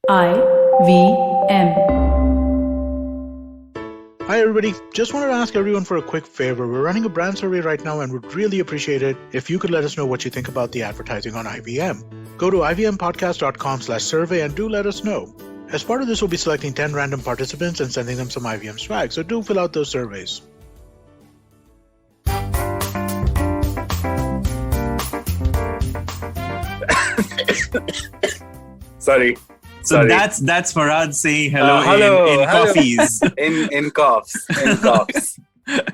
IVM. Hi everybody, just wanted to ask everyone for a quick favor. We're running a brand survey right now and would really appreciate it if you could let us know what you think about the advertising on IVM. Go to ivmpodcast.com/survey and do let us know. As part of this, we'll be selecting 10 random participants and sending them some IVM swag, so do fill out those surveys. Sorry. So that's Farhad saying hello, in coffees. in coughs.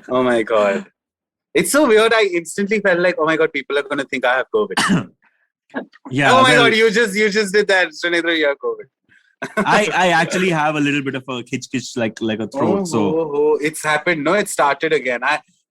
Oh my God. It's so weird. I instantly felt like, oh my God, people are going to think I have COVID. Yeah. Oh my God, you just did that. Sunetro, you have COVID. I actually have a little bit of a kitch like a throat. It's happened. No, it started again.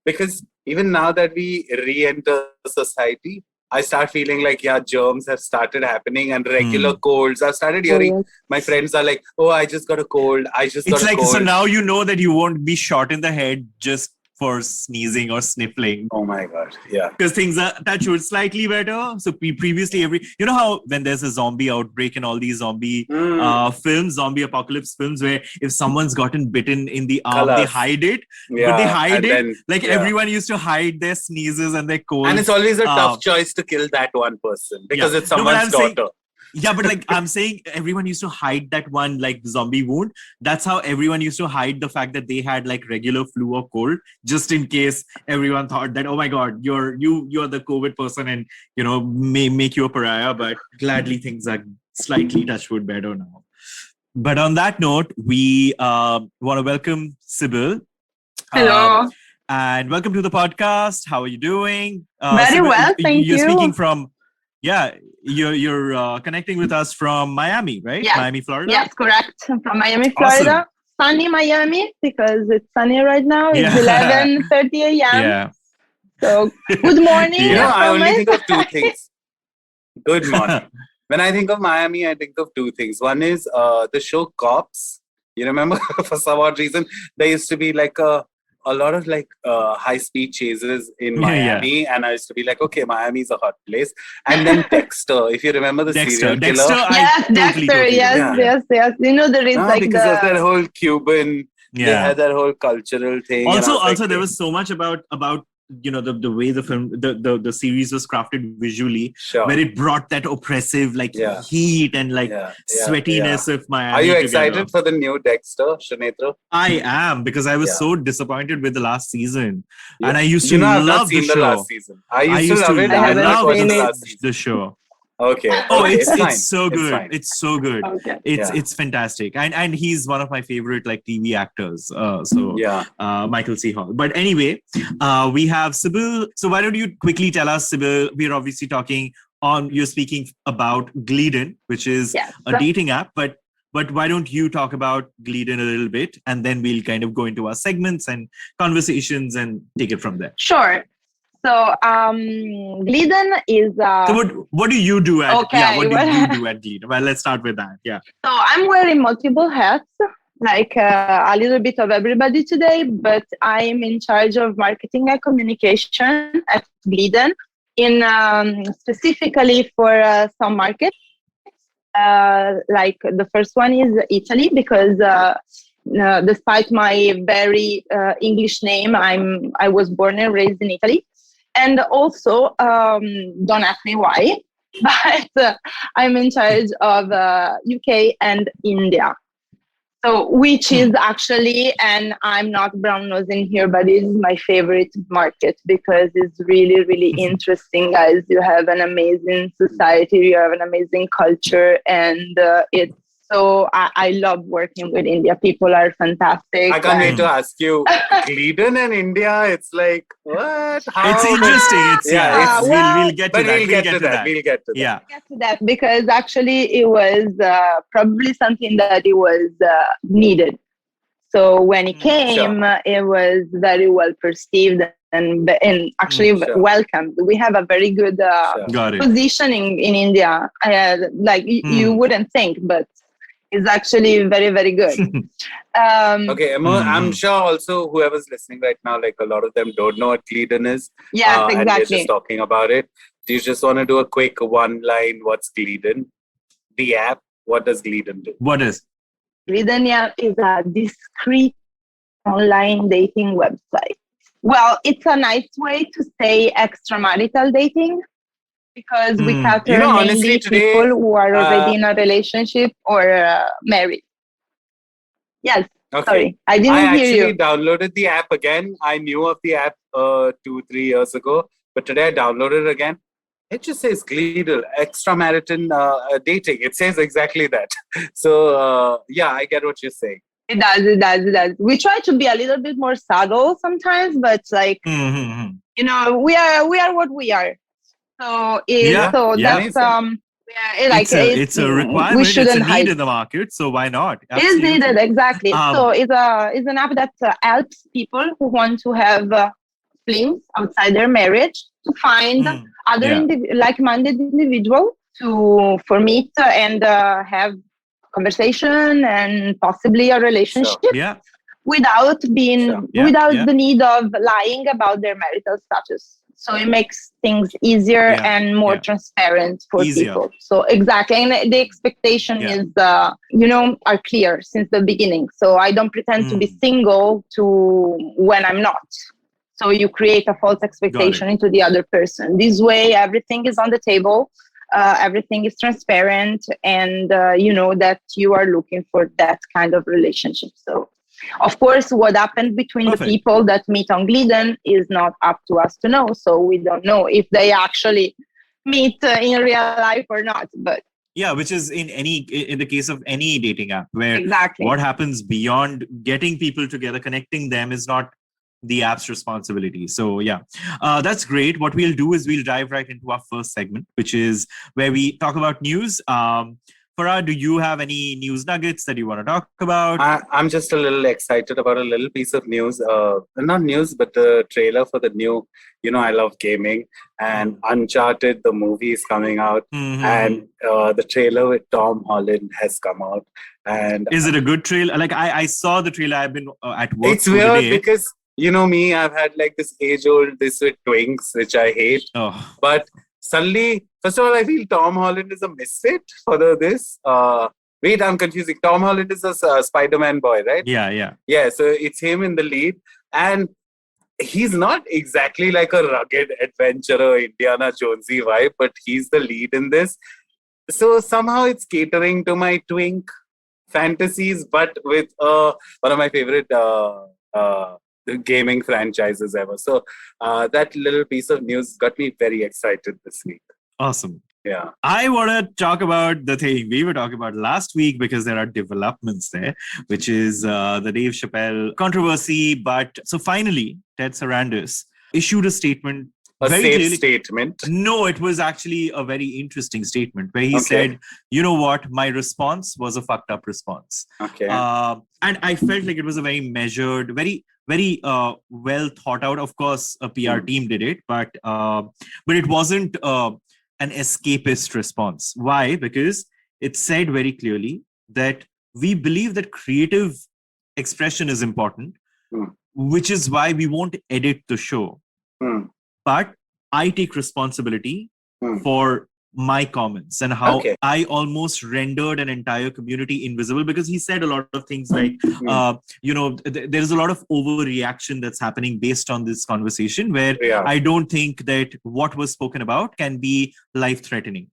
Because even now that we re-enter society, I start feeling like, germs have started happening and regular colds. I've started hearing my friends are like, oh, I just got a cold. So now you know that you won't be shot in the head just for sneezing or sniffling. Oh my God, yeah. Because things are, touch wood, slightly better. So previously you know how when there's a zombie outbreak and all these zombie films, zombie apocalypse films, where if someone's gotten bitten in the arm, they hide it. Yeah, but they hide it. Then, everyone used to hide their sneezes and their colds. And it's always a tough choice to kill that one person because it's someone's daughter. But I'm saying everyone used to hide that one zombie wound. That's how everyone used to hide the fact that they had regular flu or cold, just in case everyone thought that, oh my God, you're the COVID person and may make you a pariah. But gladly things are slightly touch wood better now. But on that note, we want to welcome Sybil. Hello. And welcome to the podcast. How are you doing? Very Sybil, well, thank you. You're speaking from You're connecting with us from Miami, right? Yes. Miami, Florida? Yes, correct. I'm from Miami, Florida. Awesome. Sunny Miami because it's sunny right now. It's 11:30 a.m. Yeah. So good morning. I only think of two things. Good morning. When I think of Miami, I think of two things. One is the show Cops. You remember for some odd reason, there used to be a lot of high-speed chases in Miami, and I used to be like, okay, Miami's a hot place. And then Dexter, if you remember the serial killer. Dexter, yes. You know, there is because of that whole Cuban, they had that whole cultural thing. Also, there was so much about the way the film, the series was crafted visually, where it brought that oppressive heat and sweatiness of Miami. Are you excited for the new Dexter, Sunetro? I am, because I was so disappointed with the last season, and I used to love the show. The last season. I used to love it. I love the show. Okay. Oh, it's so good. It's so good. Okay. It's fantastic. And he's one of my favorite TV actors. Michael C. Hall. But anyway, we have Sybil. So why don't you quickly tell us, Sybil, we're obviously you're speaking about Gleeden, which is a dating app, but why don't you talk about Gleeden a little bit, and then we'll kind of go into our segments and conversations and take it from there. Sure. So, Gleeden is... So what do you do at... what do you do at Gleeden? Well, let's start with that, So I'm wearing multiple hats, a little bit of everybody today, but I'm in charge of marketing and communication at Gleeden, specifically for some markets. The first one is Italy, because... despite my very English name, I was born and raised in Italy. And also, don't ask me why, but I'm in charge of UK and India. So, which is actually, and I'm not brown nosing here, but it is my favorite market because it's really, really interesting, guys. You have an amazing society, you have an amazing culture, and it's so I love working with India. People are fantastic. I can't wait to ask you, Gleeden in India, it's like, what? How? It's interesting. We'll get to that. We'll get to that. We'll get to that because actually it was probably something that it was needed. So when it came, it was very well perceived and actually welcomed. We have a very good positioning in India. You wouldn't think, but it's actually very, very good. Okay, I'm sure also whoever's listening right now, a lot of them don't know what Gleeden is. Yes, exactly. And we're just talking about it. Do you just want to do a quick one line, what's Gleeden? The app, what does Gleeden do? What is? Gleeden App is a discreet online dating website. Well, it's a nice way to say extramarital dating because we cater mainly today, people who are already in a relationship or married. Yes. Okay. Sorry, I didn't hear you. I actually downloaded the app again. I knew of the app 2-3 years ago, but today I downloaded it again. It just says Gleeden, extramarital dating. It says exactly that. So, yeah, I get what you're saying. It does. We try to be a little bit more subtle sometimes, but like, you know, we are what we are. So that's it's a requirement. We shouldn't it's a need hide in the market, so why not? It is needed, exactly. So it's an app that helps people who want to have flings outside their marriage to find other like-minded individuals for meet and have conversation and possibly a relationship without the need of lying about their marital status. So it makes things easier and more transparent for people. So exactly. And the expectation is, are clear since the beginning. So I don't pretend to be single when I'm not. So you create a false expectation into the other person. This way, everything is on the table. Everything is transparent. And you know that you are looking for that kind of relationship. So of course, what happened between the people that meet on Gleeden is not up to us to know. So we don't know if they actually meet in real life or not. But which is in the case of any dating app where what happens beyond getting people together, connecting them is not the app's responsibility. So that's great. What we'll do is we'll dive right into our first segment, which is where we talk about news. Farhad, do you have any news nuggets that you want to talk about? I'm just a little excited about a little piece of news. Not news, but the trailer for the new, I love gaming. And Uncharted, the movie is coming out. And the trailer with Tom Holland has come out. And is it a good trailer? Like, I saw the trailer. I've been at work. It's weird because, you know me, I've had like this age-old this with twinks, which I hate. But suddenly, first of all, I feel Tom Holland is a misfit for this. Wait, I'm confusing. Tom Holland is a Spider-Man boy, right? Yeah, so it's him in the lead. And he's not exactly like a rugged adventurer, Indiana Jonesy vibe, but he's the lead in this. So somehow it's catering to my twink fantasies, but with one of my favorite gaming franchises ever. So that little piece of news got me very excited this week. Awesome. Yeah. I want to talk about the thing we were talking about last week because there are developments there, which is the Dave Chappelle controversy. But so finally, Ted Sarandos issued a statement. A safe statement? No, it was actually a very interesting statement where he said, you know what, my response was a fucked up response. And I felt like it was a very measured, very well thought out. Of course, a PR team did it, but it wasn't an escapist response. Why? Because it said very clearly that we believe that creative expression is important, which is why we won't edit the show. But I take responsibility for my comments and how I almost rendered an entire community invisible, because he said a lot of things like, there's a lot of overreaction that's happening based on this conversation where I don't think that what was spoken about can be life-threatening.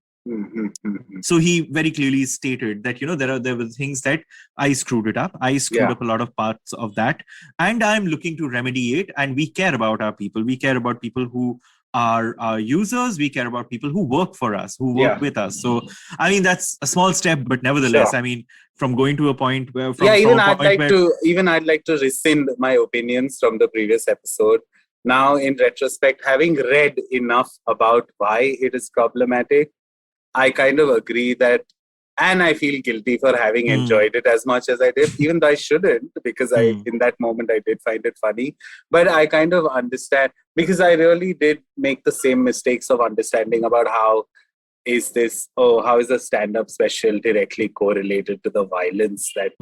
So he very clearly stated that, there were things that I screwed it up. I screwed up a lot of parts of that. And I'm looking to remedy it. And we care about our people. We care about people who are our users. We care about people who work for us, who work with us. So, I mean, that's a small step, but nevertheless, I mean, from going to a point where... I'd like to rescind my opinions from the previous episode. Now, in retrospect, having read enough about why it is problematic, I kind of agree that, and I feel guilty for having enjoyed it as much as I did, even though I shouldn't, because in that moment I did find it funny. But I kind of understand, because I really did make the same mistakes of understanding about how is the stand-up special directly correlated to the violence that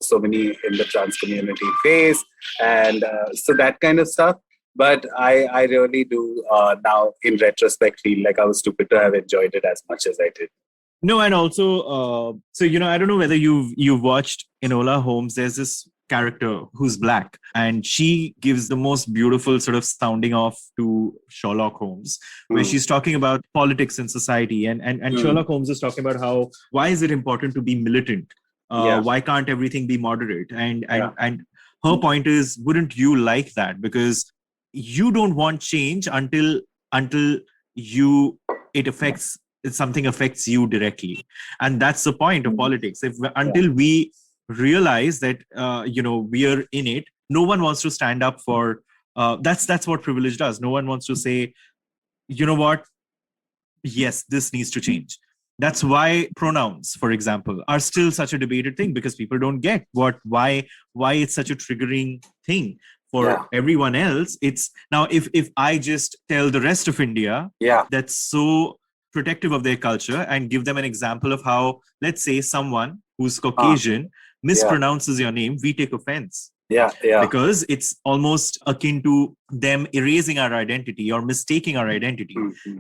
so many in the trans community face, and so that kind of stuff. But I really do now, in retrospect, feel like I was stupid to have enjoyed it as much as I did. No, and also, so I don't know whether you've watched Enola Holmes. There's this character who's black, and she gives the most beautiful sort of sounding off to Sherlock Holmes, where she's talking about politics in society, and Sherlock Holmes is talking about why is it important to be militant? Why can't everything be moderate? And her point is, wouldn't you like that? Because you don't want change until something affects you directly, and that's the point of politics. Until we realize that we are in it, no one wants to stand up for. That's what privilege does. No one wants to say, you know what? Yes, this needs to change. That's why pronouns, for example, are still such a debated thing, because people don't get why it's such a triggering thing for everyone else. It's now if I just tell the rest of India that's so protective of their culture and give them an example of how, let's say, someone who's Caucasian mispronounces your name, we take offense. Because it's almost akin to them erasing our identity or mistaking our identity.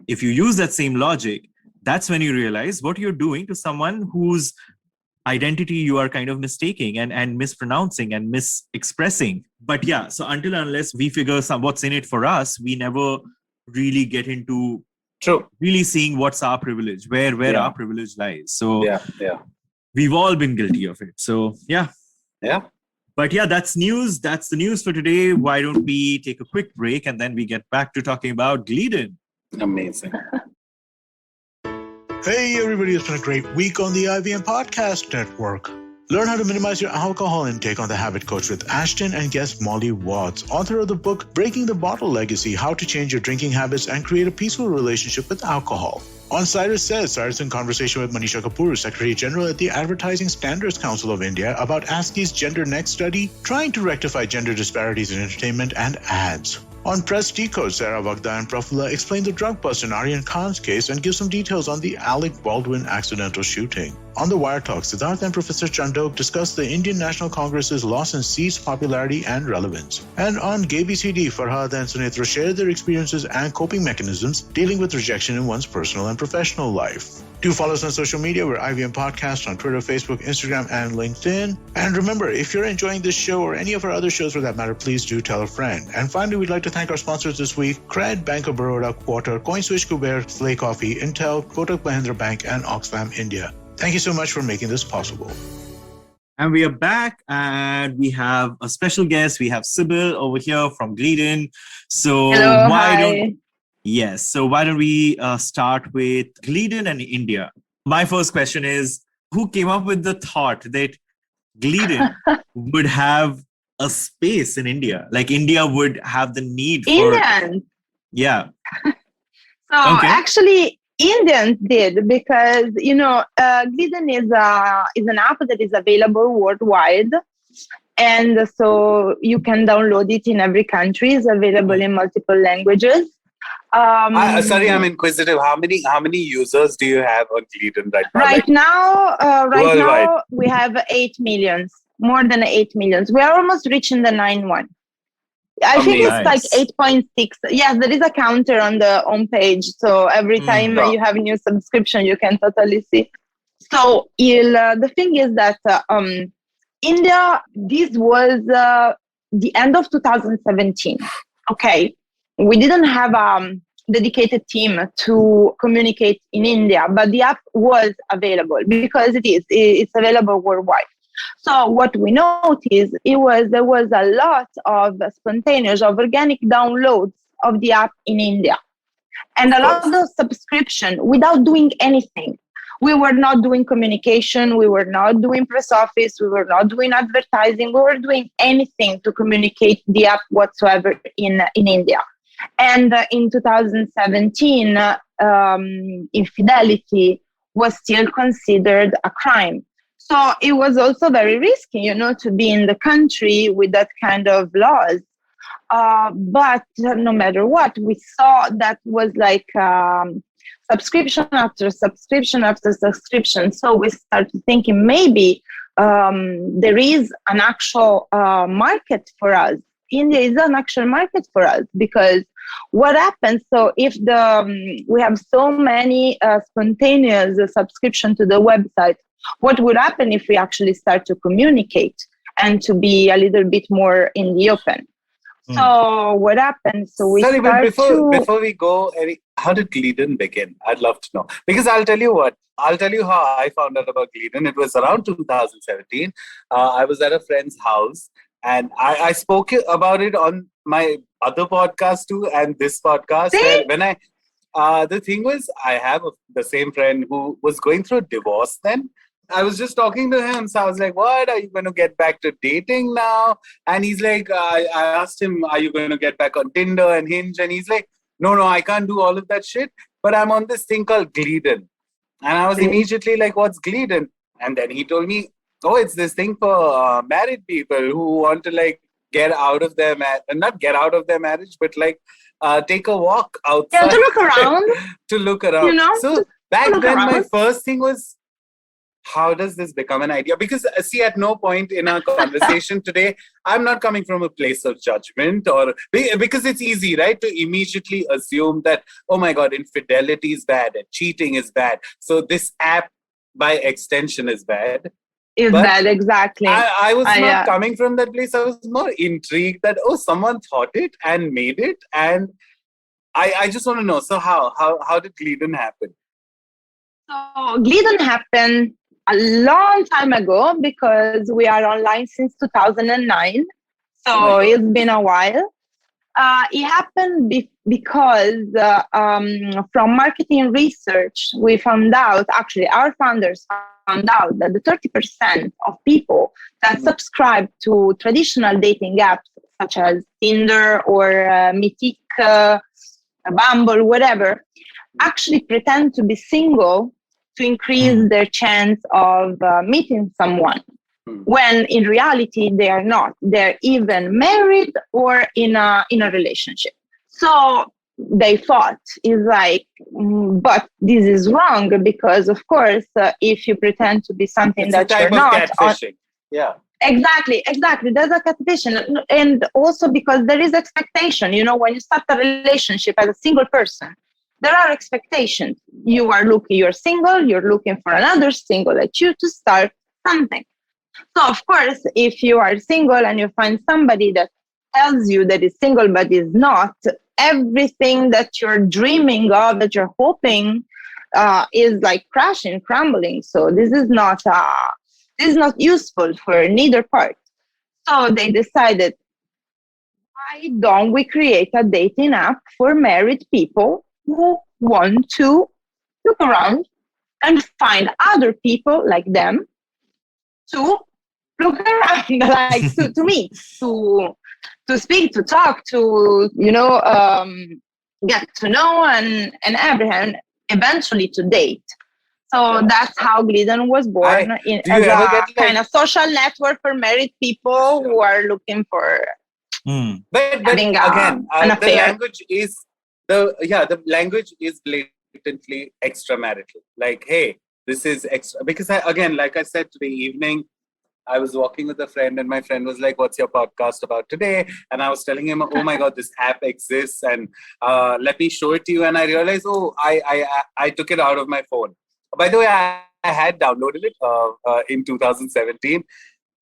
If you use that same logic, that's when you realize what you're doing to someone whose identity you are kind of mistaking and mispronouncing and misexpressing. But so until unless we figure what's in it for us, we never really get into really seeing what's our privilege, where our privilege lies. So we've all been guilty of it. So but that's news. That's the news for today. Why don't we take a quick break and then we get back to talking about Gleeden? Amazing. Hey everybody, it's been a great week on the IVM Podcast Network. Learn how to minimize your alcohol intake on The Habit Coach with Ashton and guest Molly Watts, author of the book Breaking the Bottle Legacy, How to Change Your Drinking Habits and Create a Peaceful Relationship with Alcohol. On Cyrus Says, Cyrus in conversation with Manisha Kapoor, Secretary General at the Advertising Standards Council of India, about ASCII's Gender Next study, trying to rectify gender disparities in entertainment and ads. On Press Decode, Sarah Vagda and Prafulla explain the drug bust in Aryan Khan's case and give some details on the Alec Baldwin accidental shooting. On The Wire Talk, Siddharth and Professor Chandok discuss the Indian National Congress's loss in seats, popularity, and relevance. And on GayBCD, Farhad and Sunetro share their experiences and coping mechanisms dealing with rejection in one's personal and professional life. Do follow us on social media. We're IVM Podcast on Twitter, Facebook, Instagram, and LinkedIn. And remember, if you're enjoying this show or any of our other shows for that matter, please do tell a friend. And finally, we'd like to thank our sponsors this week: Cred, Bank of Baroda, Quarter, CoinSwitch, Kuber, Slay Coffee, Intel, Kotak Mahindra Bank, and Oxfam India. Thank you so much for making this possible. And we are back, and we have a special guest. We have Sybil over here from Gleeden. So Hello, so why don't we start with Gleeden and India? My first question is, who came up with the thought that Gleeden would have a space in India? Like India would have the need for... Indians. Yeah. Actually, Indians did, because, Gleeden is an app that is available worldwide. And so you can download it in every country. It's available in multiple languages. Sorry, I'm inquisitive. How many users do you have on Gleeden right now? Right now, we have 8 million, more than 8 million. We are almost reaching the 9-1. I think it's like 8.6. Yes, there is a counter on the homepage. So every time you have a new subscription, you can totally see. So the thing is that India, this was the end of 2017. Okay. We didn't have a dedicated team to communicate in India, but the app was available because it's available worldwide. So what we noticed, there was a lot of spontaneous, of organic downloads of the app in India. And a lot of subscription without doing anything. We were not doing communication. We were not doing press office. We were not doing advertising. We were doing anything to communicate the app whatsoever in India. And in 2017, infidelity was still considered a crime. So it was also very risky, to be in the country with that kind of laws. But no matter what, we saw that was like subscription after subscription after subscription. So we started thinking maybe there is an actual market for us. India is an actual market for us, because what happens? So if we have so many spontaneous subscription to the website, what would happen if we actually start to communicate and to be a little bit more in the open? So what happened? So we Sorry, but start before we go, how did Gleeden begin? I'd love to know. Because I'll tell you how I found out about Gleeden. It was around 2017. I was at a friend's house, and I spoke about it on my other podcast too, and this podcast. Where when the thing was, I have the same friend who was going through a divorce then. I was just talking to him. So I was like, what? Are you going to get back to dating now? And he's like, I asked him, are you going to get back on Tinder and Hinge? And he's like, no, I can't do all of that shit. But I'm on this thing called Gleeden. And I was immediately like, what's Gleeden? And then he told me, oh, it's this thing for married people who want to like get out of their not get out of their marriage, but like take a walk outside. Yeah, to look around. To look around. You know? So back then, my first thing was, how does this become an idea? Because see, at no point in our conversation today, I'm not coming from a place of judgment, or because it's easy, right, to immediately assume that, oh my God, infidelity is bad and cheating is bad. So this app by extension is bad. Bad, exactly. I was not coming from that place. I was more intrigued that, oh, someone thought it and made it. And I just want to know, so how did Gleeden happen? So Gleeden happened a long time ago because we are online since 2009. So it's been a while. It happened because from marketing research, we found out, actually our founders found out that the 30% of people that subscribe to traditional dating apps such as Tinder or Mythic, Bumble, whatever, actually pretend to be single to increase their chance of meeting someone, when in reality they are not. They're even married or in a relationship. So they thought, is like, but this is wrong, because of course, if you pretend to be something it's that a type you're of not, catfishing. Yeah. Exactly. There's a catfishing, and also because there is expectation. You know, when you start a relationship as a single person, there are expectations. You're single, you're looking for another single like you to start something. So of course, if you are single and you find somebody that tells you that is single but is not, everything that you're dreaming of, that you're hoping, is like crashing, crumbling. So this is not useful for neither part. So they decided, why don't we create a dating app for married people who want to look around and find other people like them to look around, like to meet, to speak, to talk, to get to know and everything, eventually to date. So that's how Gleeden was born, as a kind of social network for married people who are looking for but having again, an affair. The language is blatantly extramarital. Like, hey, this is extra. Because like I said, today evening, I was walking with a friend, and my friend was like, what's your podcast about today? And I was telling him, oh my God, this app exists, and let me show it to you. And I realized, I took it out of my phone. By the way, I had downloaded it in 2017,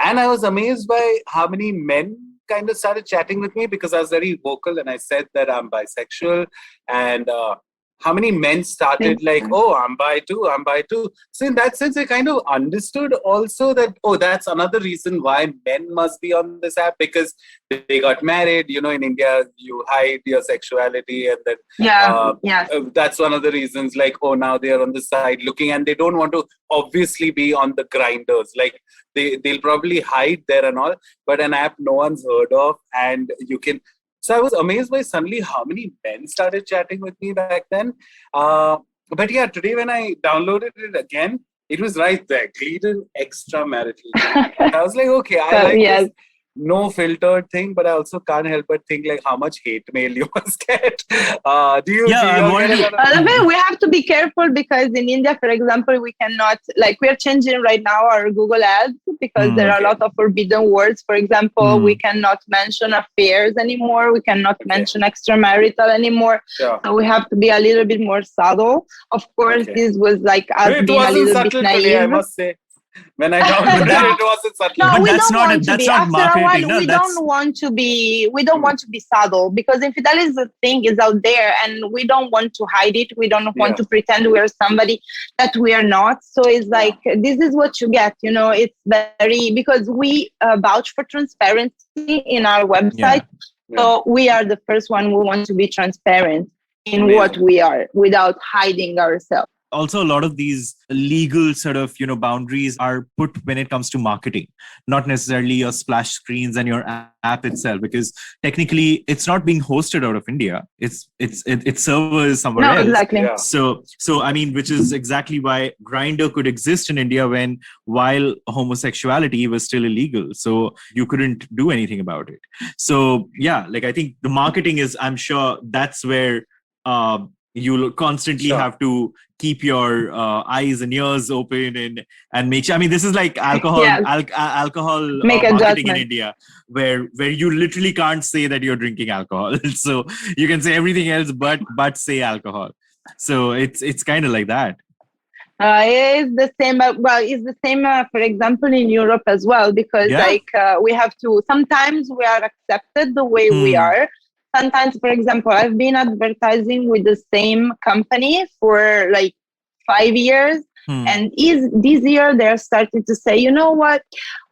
and I was amazed by how many men kind of started chatting with me, because I was very vocal and I said that I'm bisexual, and how many men started like, oh, I'm bi too. So in that sense, I kind of understood also that, oh, that's another reason why men must be on this app, because they got married. You know, in India, you hide your sexuality, and then that's one of the reasons, like, oh, now they are on the side looking, and they don't want to obviously be on the grinders. Like, they'll probably hide there and all, but an app no one's heard of, and you can. So I was amazed by suddenly how many men started chatting with me back then. But yeah, today when I downloaded it again, it was right there, Gleeden extramarital. I was like, okay, I like this. no filtered thing, but I also can't help but think like how much hate mail you must get. Do you get a lot of... we have to be careful because in India, for example, we cannot, like, we're changing right now our Google ads because there are a lot of forbidden words. For example, we cannot mention affairs anymore. We cannot mention extramarital anymore. So we have to be a little bit more subtle. Of course, this was like us being a little bit naive. Today, I must say. When I downloaded it wasn't subtle. No, but we that's don't not want to that's be. not After marketing. a while, we don't want to be. We don't want to be subtle because infidelity thing is out there, and we don't want to hide it. We don't want to pretend we are somebody that we are not. So it's like this is what you get. You know, it's very because we vouch for transparency in our website. So we are the first one who want to be transparent in what we are without hiding ourselves. Also, a lot of these legal sort of, boundaries are put when it comes to marketing, not necessarily your splash screens and your app itself, because technically it's not being hosted out of India. Its server is somewhere else. Exactly. Yeah. So I mean, which is exactly why Grindr could exist in India while homosexuality was still illegal. So you couldn't do anything about it. So yeah, like I think the marketing is, I'm sure that's where you'll constantly have to keep your eyes and ears open and make sure. I mean, this is like alcohol, alcohol marketing in India, where you literally can't say that you're drinking alcohol. So you can say everything else, but say alcohol. So it's kind of like that. It's the same. It's the same, for example, in Europe as well, because we have to. Sometimes we are accepted the way we are. Sometimes, for example, I've been advertising with the same company for like 5 years. And this year they're starting to say, you know what,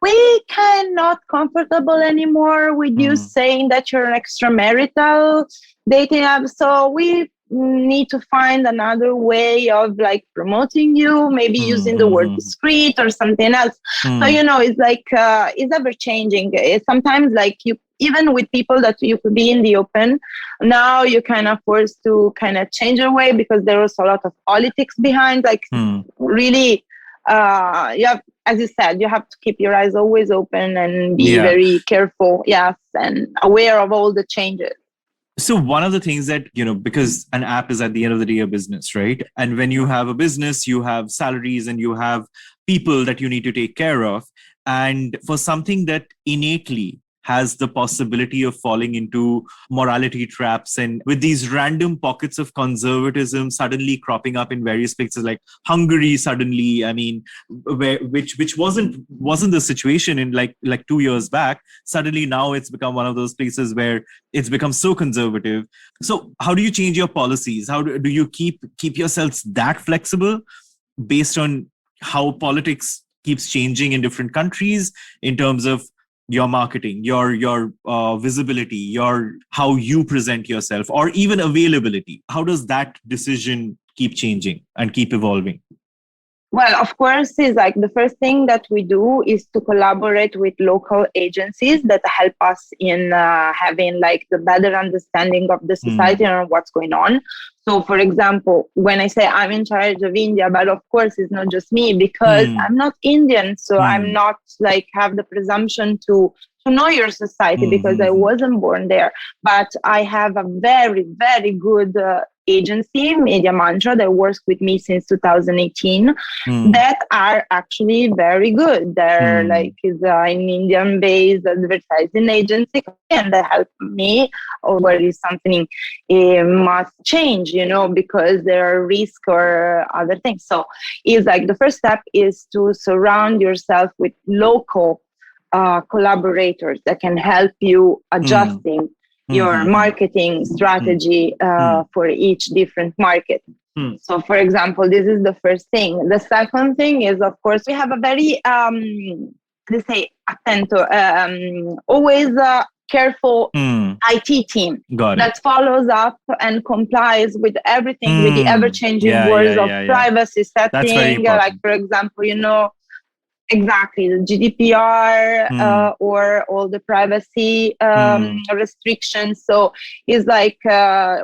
we cannot comfortable anymore with you saying that you're an extramarital dating app. So we need to find another way of like promoting you, maybe using the word discreet or something else. So, it's like, it's ever changing. It's sometimes like even with people that you could be in the open, now you're kind of forced to kind of change your way because there was a lot of politics behind, like really, you have, as you said, you have to keep your eyes always open and be very careful. Yes. And aware of all the changes. So one of the things that, because an app is at the end of the day a business, right? And when you have a business, you have salaries and you have people that you need to take care of. And for something that innately has the possibility of falling into morality traps and with these random pockets of conservatism suddenly cropping up in various places like Hungary suddenly, I mean, which wasn't the situation in like 2 years back. Suddenly now it's become one of those places where it's become so conservative. So how do you change your policies? How do you keep yourselves that flexible based on how politics keeps changing in different countries in terms of your marketing, your visibility, how you present yourself, or even availability? How does that decision keep changing and keep evolving? Well, of course, is like the first thing that we do is to collaborate with local agencies that help us in having like the better understanding of the society and what's going on. So, for example, when I say I'm in charge of India, but of course it's not just me because I'm not Indian. So I'm not like have the presumption to know your society because I wasn't born there. But I have a very, very good agency, Media Mantra, that works with me since 2018 that are actually very good. They're like is an Indian-based advertising agency and they help me over if something must change, because there are risks or other things. So it's like the first step is to surround yourself with local collaborators that can help you adjusting your marketing strategy for each different market. So, for example, this is the first thing. The second thing is, of course, we have a very, let's say, attento, always careful IT team that follows up and complies with everything, with the ever-changing words of privacy setting. Like, for example, exactly, the GDPR or all the privacy restrictions. So it's like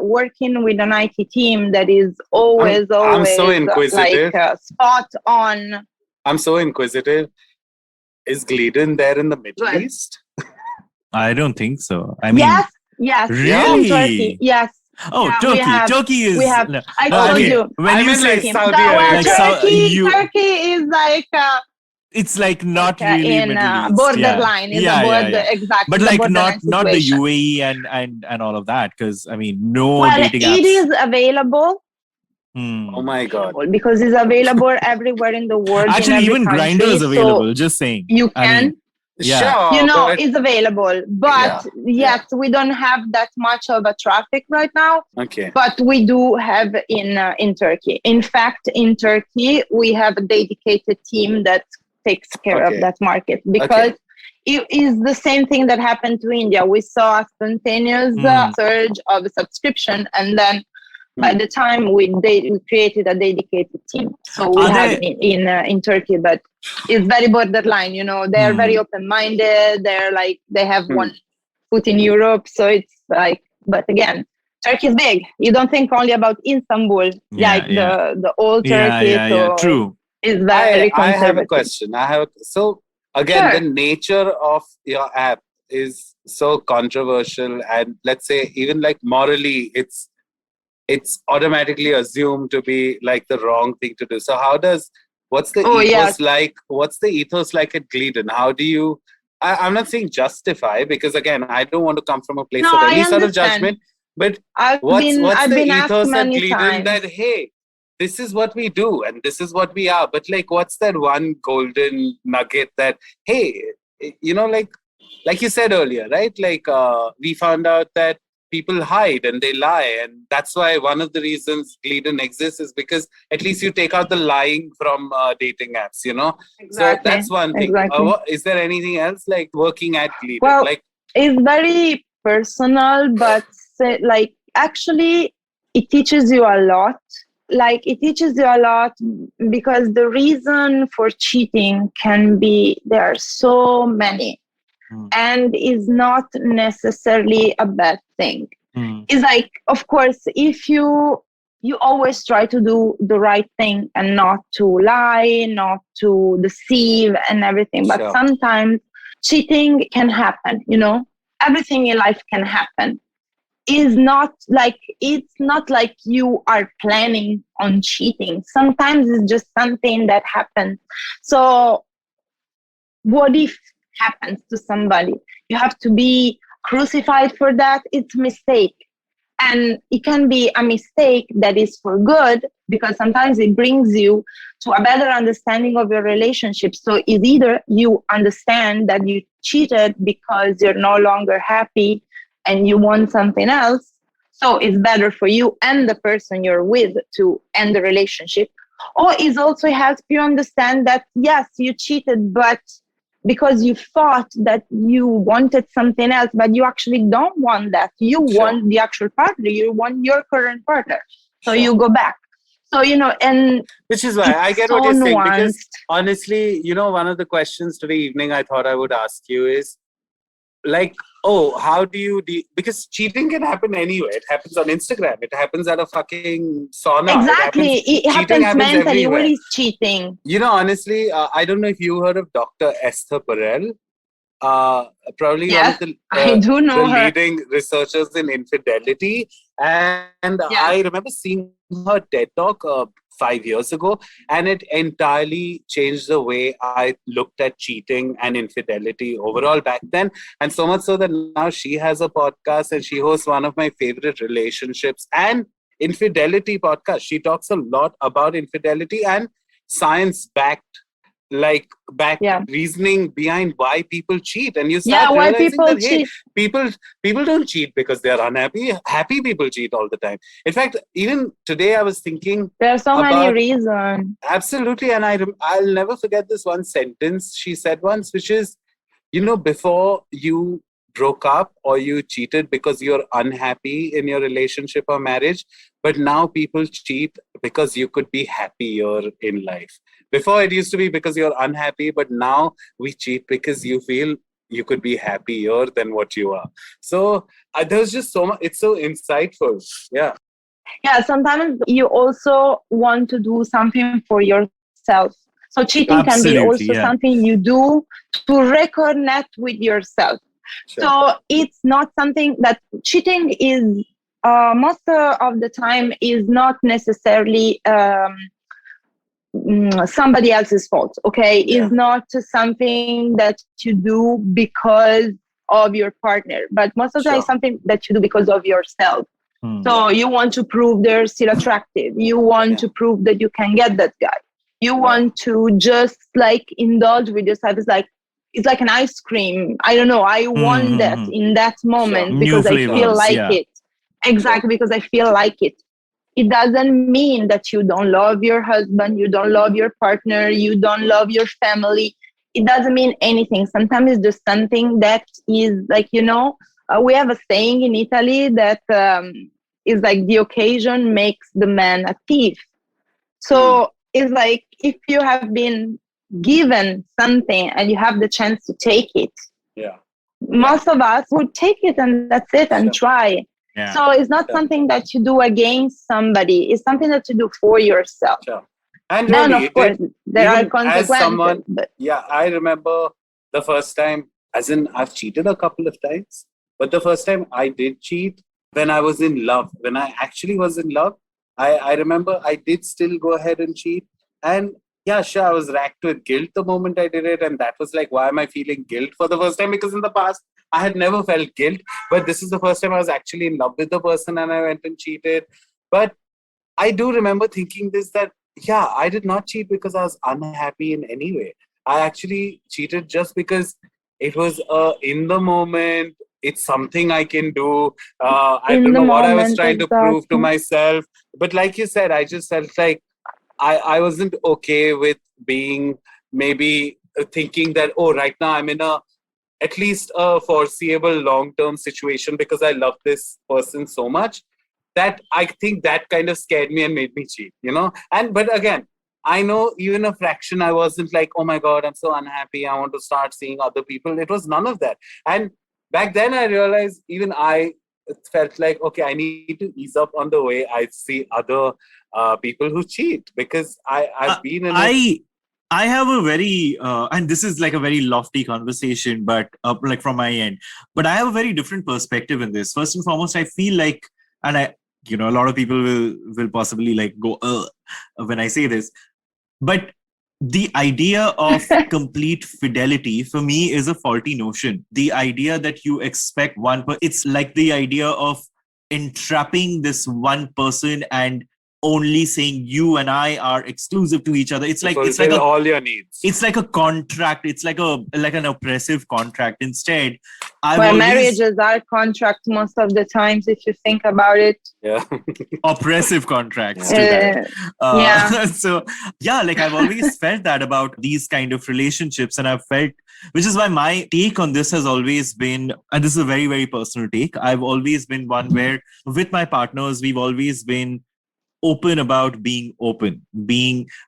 working with an IT team that is always I'm so inquisitive. like spot on. I'm so inquisitive. Is Gleeden there in the Middle East? I don't think so. I mean, yes, really? in Turkey, yes. Oh, Yeah, Turkey. Turkey is. We have. No, I no, told okay. you. When I you meant say like Saudi Well, Arabia. Turkey is like. It's like not really in Middle East. borderline. Is a border exactly. But like not the situation. UAE and all of that, because I mean no Well, dating apps. it is available. Oh my God! Because it's available everywhere in the world. Actually, in every even country, Grindr is available. So just saying. you can. Sure, it's available, but yes, we don't have that much of a traffic right now. Okay. But we do have in Turkey. In fact, in Turkey, we have a dedicated team that takes care of that market, because it is the same thing that happened to India. We saw a spontaneous surge of subscription, and then by the time we created a dedicated team. So we have in Turkey, but it's very borderline. They're very open-minded. They're like they have one foot in Europe, so it's like. But again, Turkey is big. You don't think only about Istanbul, the old Turkey. True. It's very conservative. I have a question. So again, the nature of your app is so controversial, and let's say even like morally, it's automatically assumed to be like the wrong thing to do. So what's the ethos like? What's the ethos like at Gleeden? How do you? I'm not saying justify, because again, I don't want to come from a place of any sort of judgment. But what's the ethos at Gleeden that, hey, this is what we do and this is what we are? But like, what's that one golden nugget that, hey, like you said earlier, right? Like we found out that people hide and they lie, and that's why one of the reasons Gleeden exists is because at least you take out the lying from dating apps, Exactly. So that's one thing. Exactly. Is there anything else like working at Gleeden? Well, it's very personal, but like actually it teaches you a lot. Like it teaches you a lot because the reason for cheating there are so many. And is not necessarily a bad thing. It's like, of course, if you always try to do the right thing and not to lie, not to deceive and everything. But sometimes cheating can happen, everything in life can happen. It's not like you are planning on cheating. Sometimes it's just something that happens. So what if happens to somebody? You have to be crucified for that. It's a mistake. And it can be a mistake that is for good, because sometimes it brings you to a better understanding of your relationship. So it's either you understand that you cheated because you're no longer happy and you want something else. So it's better for you and the person you're with to end the relationship. Or it also helps you understand that, yes, you cheated, but because you thought that you wanted something else, but you actually don't want that. You want the actual partner. You want your current partner. So you go back. So, and which is why I get what you're saying. Because honestly, one of the questions today evening I thought I would ask you is like, how do you because cheating can happen anywhere. It happens on Instagram. It happens at a fucking sauna. Exactly. It happens mentally. Everywhere. What is cheating? Honestly, I don't know if you heard of Dr. Esther Perel. Probably one of the, I do know the her. leading researchers in infidelity. And I remember seeing her TED Talk 5 years ago, and it entirely changed the way I looked at cheating and infidelity overall back then. And so much so that now she has a podcast and she hosts one of my favorite relationships and infidelity podcasts. She talks a lot about infidelity and science-backed reasoning behind why people cheat, and you start realizing that hey, people don't cheat because they're unhappy. Happy people cheat all the time. In fact, even today I was thinking there are so many reasons. Absolutely. And I'll never forget this one sentence she said once, which is, before you broke up or you cheated because you're unhappy in your relationship or marriage, but now people cheat because you could be happier in life. Before it used to be because you're unhappy, but now we cheat because you feel you could be happier than what you are. So there's just so much. It's so insightful. Yeah. Yeah. Sometimes you also want to do something for yourself. So cheating can be also something you do to reconnect with yourself. Sure. So it's not something that cheating is most of the time is not necessarily somebody else's fault. Okay, it's not something that you do because of your partner, but most of the time it's something that you do because of yourself. So you want to prove they're still attractive. You want to prove that you can get that guy. You want to just like indulge with yourself. It's like an ice cream. I don't know. I want that in that moment because I feel like it. Exactly, because I feel like it. It doesn't mean that you don't love your husband, you don't love your partner, you don't love your family. It doesn't mean anything. Sometimes it's just something that is like, we have a saying in Italy that is like the occasion makes the man a thief. So it's like if you have been given something and you have the chance to take it, most of us would take it and that's it and try. Yeah. So it's not something that you do against somebody. It's something that you do for yourself. Sure. And really, of course, there are consequences. As someone, I remember the first time, as in I've cheated a couple of times, but the first time I did cheat when I was in love, when I actually was in love, I remember I did still go ahead and cheat. And yeah, sure, I was racked with guilt the moment I did it. And that was like, why am I feeling guilt for the first time? Because in the past, I had never felt guilt. But this is the first time I was actually in love with the person and I went and cheated. But I do remember thinking this, that, yeah, I did not cheat because I was unhappy in any way. I actually cheated just because it was in the moment. It's something I can do. I don't know what I was trying to prove to myself. But like you said, I just felt like I wasn't okay with being maybe thinking that, oh, right now I'm in at least a foreseeable long-term situation because I love this person so much that I think that kind of scared me and made me cheat, But again, I know even a fraction, I wasn't like, oh my God, I'm so unhappy. I want to start seeing other people. It was none of that. And back then I realized even I felt like, okay, I need to ease up on the way I see other people who cheat because I've been in I have a very, and this is like a very lofty conversation, but like from my end, but I have a very different perspective in this. First and foremost, I feel like, and a lot of people will possibly like go, when I say this, but the idea of complete fidelity for me is a faulty notion. The idea that you expect it's like the idea of entrapping this one person and only saying you and I are exclusive to each other. It's like all your needs. It's like a contract. It's like an oppressive contract. Instead, marriages are contracts most of the times if you think about it. Yeah, oppressive contracts. So like I've always felt that about these kind of relationships, and I've felt, which is why my take on this has always been, and this is a very, very personal take. I've always been one where with my partners, we've always been open about being open.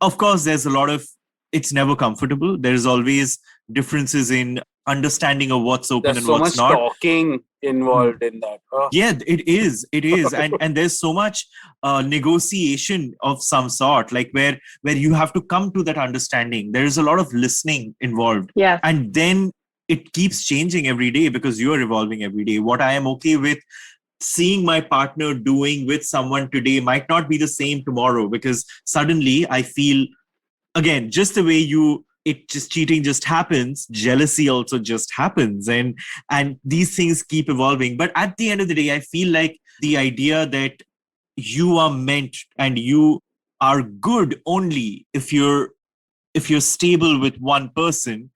Of course, there's a lot of, it's never comfortable. There's always differences in understanding of what's open and what's not. There's so much talking involved in that. Oh. Yeah, it is. and there's so much negotiation of some sort, like where you have to come to that understanding. There's a lot of listening involved. Yeah. And then it keeps changing every day because you are evolving every day. What I am okay with seeing my partner doing with someone today might not be the same tomorrow, because suddenly I feel, again, just the way cheating just happens, jealousy also just happens, and these things keep evolving. But at the end of the day, I feel like the idea that you are meant and you are good only if you're stable with one person,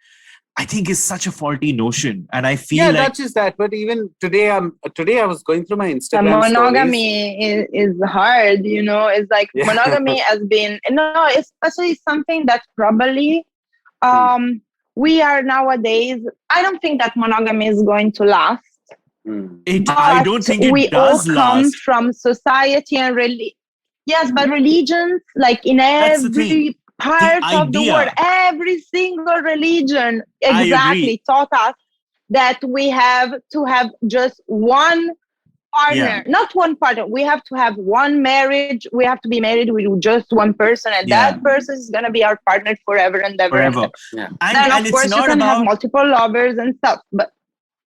I think is such a faulty notion. And I feel not just that, but even today I was going through my Instagram monogamy is hard, it's like monogamy has been, especially something that probably we are nowadays, I don't think that monogamy is going to last. I don't think it does last. We all come from society and yes, but religions, like in every part of the world, every single religion exactly taught us that we have to have just one partner, not one partner. We have to have one marriage. We have to be married with just one person, and that person is going to be our partner forever and ever. Forever. Yeah. And of course, you can have multiple lovers and stuff, but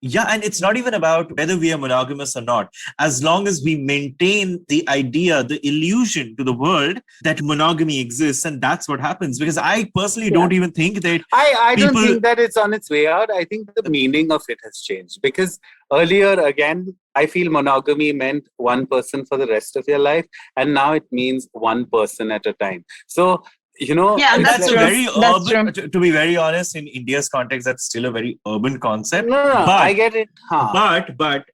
Yeah, and it's not even about whether we are monogamous or not. As long as we maintain the idea, the illusion to the world that monogamy exists, and that's what happens. Because I personally don't even think that I don't think that it's on its way out. I think the meaning of it has changed. Because earlier, again, I feel monogamy meant one person for the rest of your life. And now it means one person at a time. So, that's a true. very That's urban, true. to be very honest, in India's context, that's still a very urban concept. No, I get it. But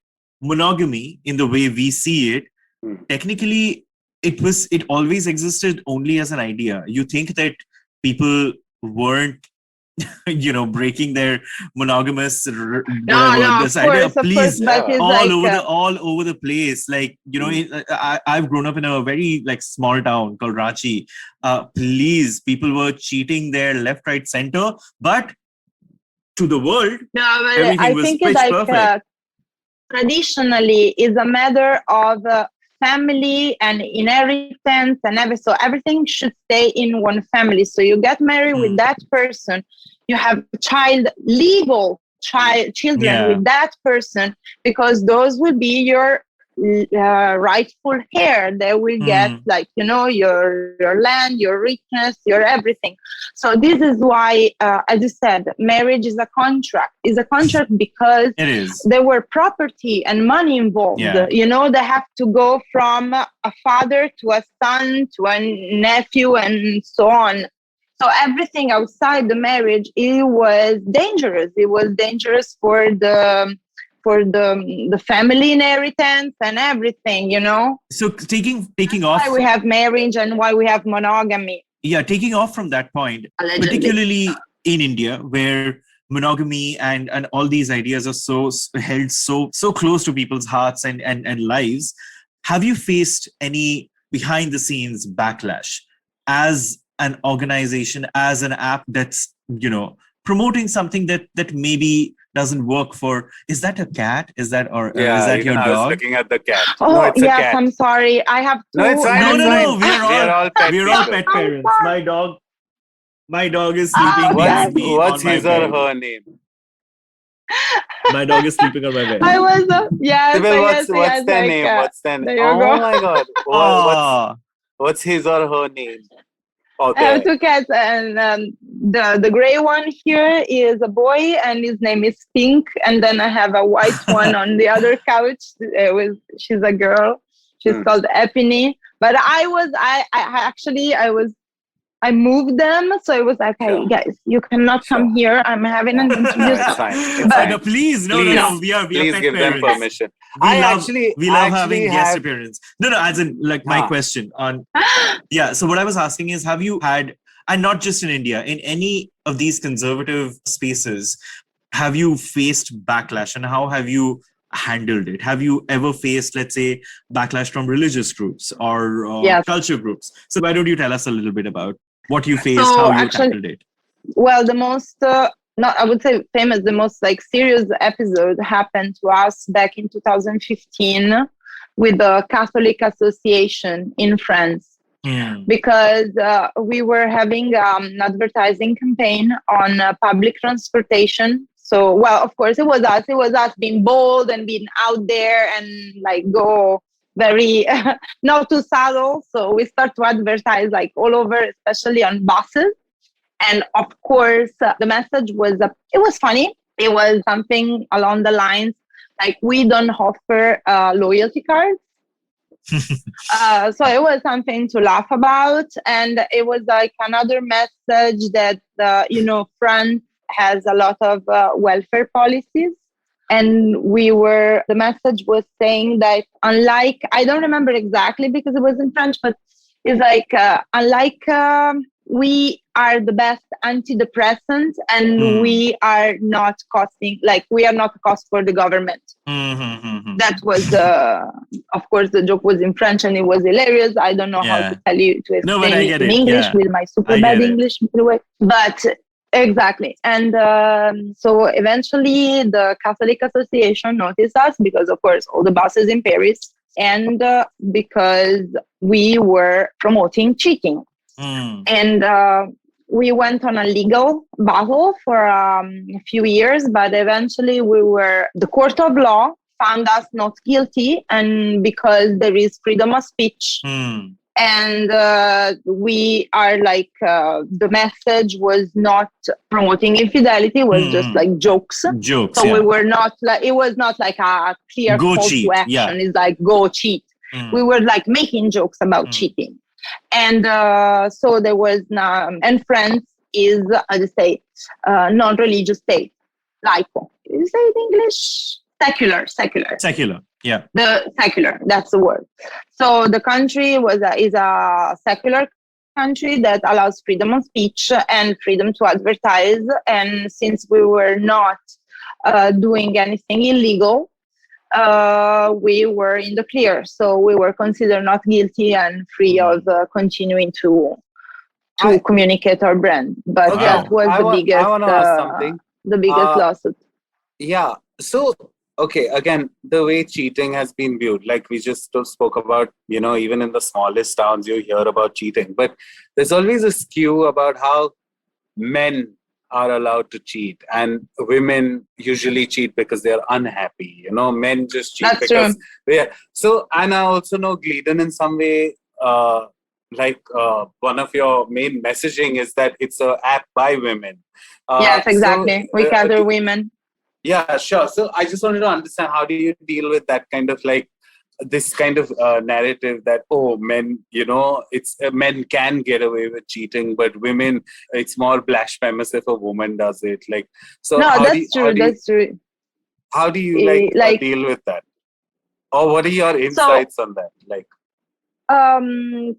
monogamy, in the way we see it, technically, it always existed only as an idea. You think that people weren't breaking their monogamous this idea, please, all over the place. Like, I've grown up in a very small town called Ranchi. Please, people were cheating there left, right, center, but to the world, everything was pitch perfect. Traditionally is a matter of family and inheritance and everything. So everything should stay in one family. So you get married with that person, you have children with that person, because those will be your rightful heir. They will get your land, your richness, your everything. So this is why, as you said, marriage is a contract. It's a contract because there were property and money involved. Yeah. They have to go from a father to a son to a nephew and so on. So everything outside the marriage, it was dangerous. It was dangerous for the family inheritance and everything, So taking off, why we have marriage and why we have monogamy. Yeah, taking off from that point, allegedly. Particularly in India, where monogamy and all these ideas are held so close to people's hearts and lives. Have you faced any behind the scenes backlash as an organization, as an app that's promoting something that maybe doesn't work for? Is that a cat? Is that your dog? I was looking at the cat. Oh, it's a cat. I'm sorry. I have two. No, it's fine. No. We're all pet parents. My dog is sleeping behind me. What's his or her name? My dog is sleeping on my bed. I was Sybil, what's their name? What's their name? Oh my God. What's his or her name? I have two cats, and the gray one here is a boy, and his name is Pink. And then I have a white one on the other couch. She's a girl. She's called Epiny. But I moved them, so it was like, hey, guys, you cannot come here. I'm having an interview. It's fine. Please, no. We are please pet give parents. them permission. We love having guest appearance. No, as in my question on. Yeah. So what I was asking is, have you had, and not just in India, in any of these conservative spaces, have you faced backlash, and how have you handled it? Have you ever faced, let's say, backlash from religious groups or culture groups? So why don't you tell us a little bit about what you faced, how you tackled it? Well, the most, I would say famous, the most serious episode happened to us back in 2015 with the Catholic Association in France. Because we were having an advertising campaign on public transportation. So, well, of course, it was us being bold and being out there and go very not too subtle. So we start to advertise all over, especially on buses. And of course, the message was, it was funny. It was something along the lines we don't offer loyalty cards. So it was something to laugh about. And it was another message that, France has a lot of welfare policies. And the message was saying that unlike, I don't remember exactly because it was in French, but it's unlike we are the best antidepressants and we are not costing, we are not a cost for the government. That was, of course, the joke was in French and it was hilarious. I don't know how to tell you, to explain it in English with my super bad English, by the way. But exactly. And so eventually the Catholic Association noticed us because, of course, all the buses in Paris and because we were promoting cheating. And we went on a legal battle for a few years, but eventually the court of law found us not guilty, and because there is freedom of speech. And we are like, the message was not promoting infidelity, it was just like jokes. So we were not like, it was not like a clear call to action. It's like, go cheat. We were like making jokes about cheating. And so there was, and France is, how to say, non-religious state. Like, you say it in English? Secular. Yeah. The secular, that's the word. So the country is a secular country that allows freedom of speech and freedom to advertise. And since we were not doing anything illegal, we were in the clear. So we were considered not guilty and free of continuing to communicate our brand. But that was the biggest lawsuit. Yeah. So, okay, again, the way cheating has been viewed, like we just spoke about, even in the smallest towns, you hear about cheating. But there's always a skew about how men are allowed to cheat, and women usually cheat because they're unhappy. Men just cheat because they're. So, and I also know Gleeden in some way, one of your main messaging is that it's an app by women. Yes, exactly. So, we gather women. Yeah, sure. So I just wanted to understand, how do you deal with that kind of this kind of narrative that, men, men can get away with cheating, but women, it's more blasphemous if a woman does it. So no, that's true. How do you deal with that? Or what are your insights on that?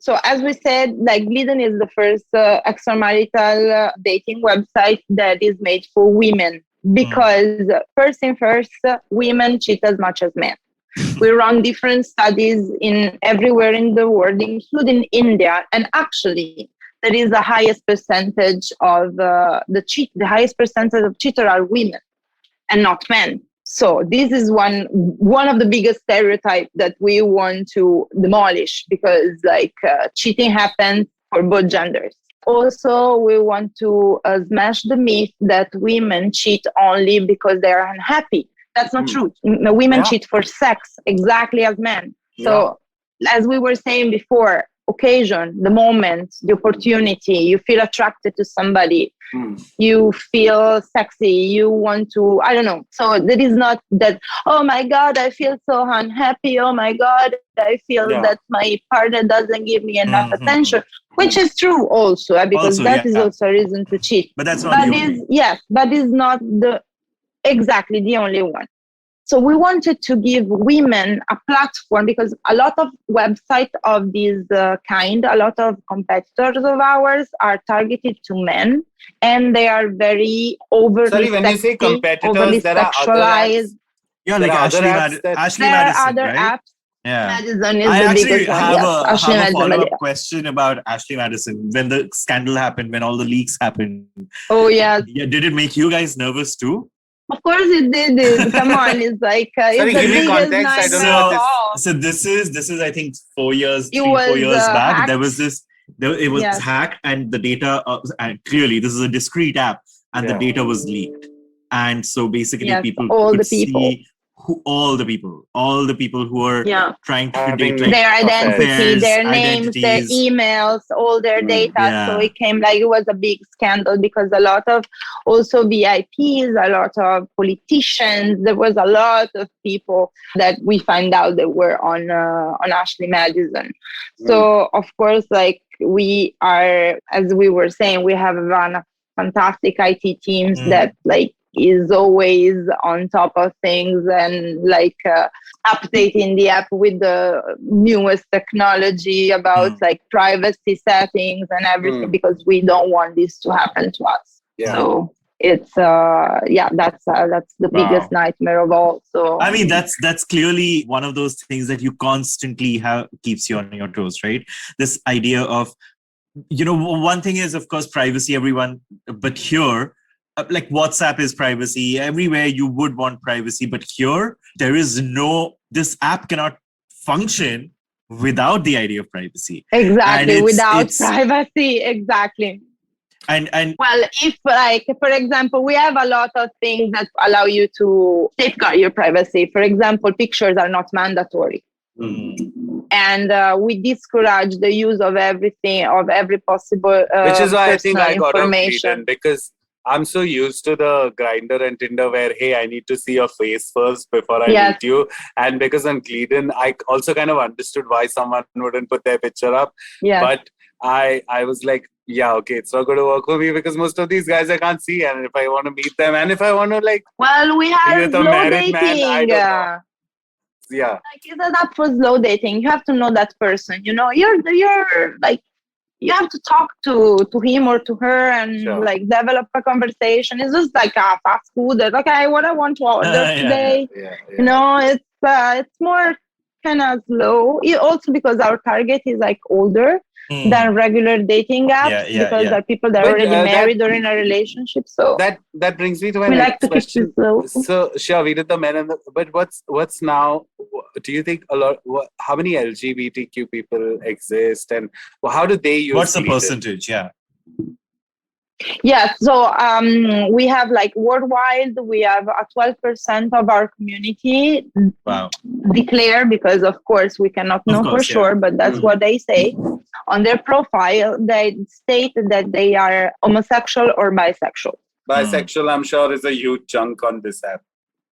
So as we said, Gleeden is the first extramarital dating website that is made for women. Because first, women cheat as much as men. We run different studies everywhere in the world, including India. And actually, there is the highest percentage of the highest percentage of cheaters are women and not men. So this is one of the biggest stereotypes that we want to demolish, because cheating happens for both genders. Also, we want to smash the myth that women cheat only because they're unhappy. That's not true. Women cheat for sex, exactly as men. So, as we were saying before, occasion, the moment, the opportunity, you feel attracted to somebody, you feel sexy, you want to, I don't know. So there is not that, oh my God, I feel so unhappy. Oh my God, I feel that my partner doesn't give me enough attention, which is true also, because that is also a reason to cheat. But that's not the only. Yes, but is not exactly the only one. So we wanted to give women a platform, because a lot of websites of this kind, a lot of competitors of ours are targeted to men, and they are very overly when you say competitors, overly there are sexualized. Other apps. Yeah, like Ashley Madison, there are other right? apps. Yeah. Madison is I the actually biggest one. have Yes. a follow-up question about Ashley Madison. When the scandal happened, when all the leaks happened. Oh, yes. Yeah, did it make you guys nervous too? Of course it did. Come on, it's like Sorry, it's the give me biggest context. I don't know what this. So this is I think 4 years back. Hacked. There was it was hacked, and the data. And clearly, this is a discreet app, and the data was leaked. And so basically, people could see all the people who are trying to predict their identity, affairs, their names, their emails, all their data. So it came it was a big scandal, because a lot of also VIPs, a lot of politicians, there was a lot of people that we find out that were on Ashley Madison. So of course, we are, as we were saying, we have run a fantastic IT teams that is always on top of things and updating the app with the newest technology about privacy settings and everything, because we don't want this to happen to us. So it's that's the biggest nightmare of all. So I mean, that's clearly one of those things that you constantly keeps you on your toes, right? This idea of, one thing is, of course, privacy, everyone, but here, WhatsApp is privacy. Everywhere you would want privacy, but here there is this app cannot function without the idea of privacy. Exactly, without privacy, exactly. And well, if like, for example, we have a lot of things that allow you to safeguard your privacy. For example, pictures are not mandatory. And we discourage the use of everything, of every possible which is why I think I got off information. Gleeden, because I'm so used to the Grindr and Tinder where, hey, I need to see your face first before I meet you. And because on Gleeden, I also kind of understood why someone wouldn't put their picture up. But I was like, yeah, okay, it's not going to work for me because most of these guys I can't see. And if I want to meet them, and if I want to like, well, we have with a slow married dating. man, I don't know. Yeah. Like, it's not for slow dating. You have to know that person. You know, you're like, you have to talk to him or to her and like develop a conversation. It's just like a fast food. That, okay, what I want to order today. You know, it's more kind of slow. Also because our target is like older than regular dating apps because there are people that are already married or in a relationship. So that brings me to my next question. So sure, we did the men but what's now? Do you think how many LGBTQ people exist, and how do they use? What's the percentage? Yeah, so we have like worldwide, we have 12% of our community declare, because of course we cannot know for sure, but that's what they say on their profile. They state that they are homosexual or bisexual. Bisexual, I'm sure, is a huge chunk on this app.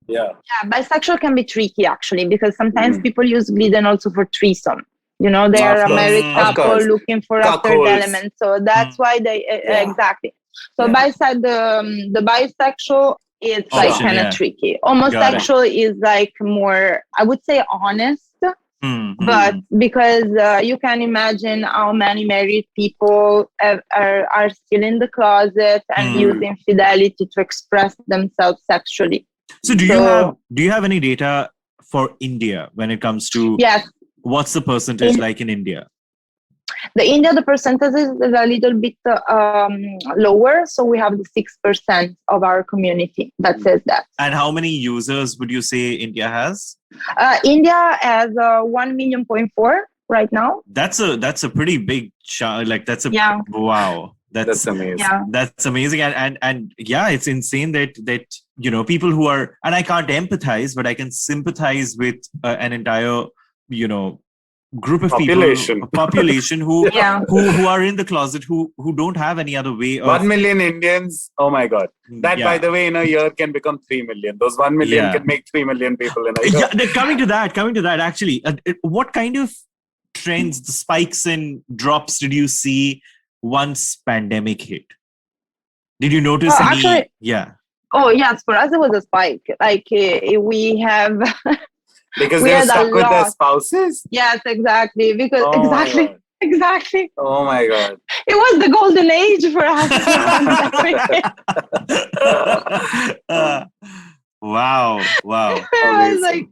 Yeah, bisexual can be tricky actually, because sometimes people use Gleeden also for threesome. You know, they're a married couple looking for a third element. So that's why they, exactly. So the bisexual is like kind of tricky. Homosexual is like more, I would say, honest. But because you can imagine how many married people are still in the closet and use infidelity to express themselves sexually. So do you have any data for India when it comes to what's the percentage like in India? The percentage is a little bit lower. So we have the 6% of our community that says that. And how many users would you say India has? India has 1.4 million right now. That's a pretty big like that's a wow. That's amazing. Yeah. That's amazing. And yeah, it's insane that you know, people who are, and I can't empathize, but I can sympathize with an entire, you know, group of population who are in the closet, who don't have any other way of 1 million Indians. Oh my God. That by the way in a year can become 3 million. Those 1 million can make 3 million people in a year. Coming to that actually, what kind of trends, the spikes and drops did you see once pandemic hit? Did you notice any? Actually, oh yes, for us it was a spike. Like we have because they were stuck with their spouses? Yes, exactly. Because exactly. Oh my God. It was the golden age for us. Wow. I was like,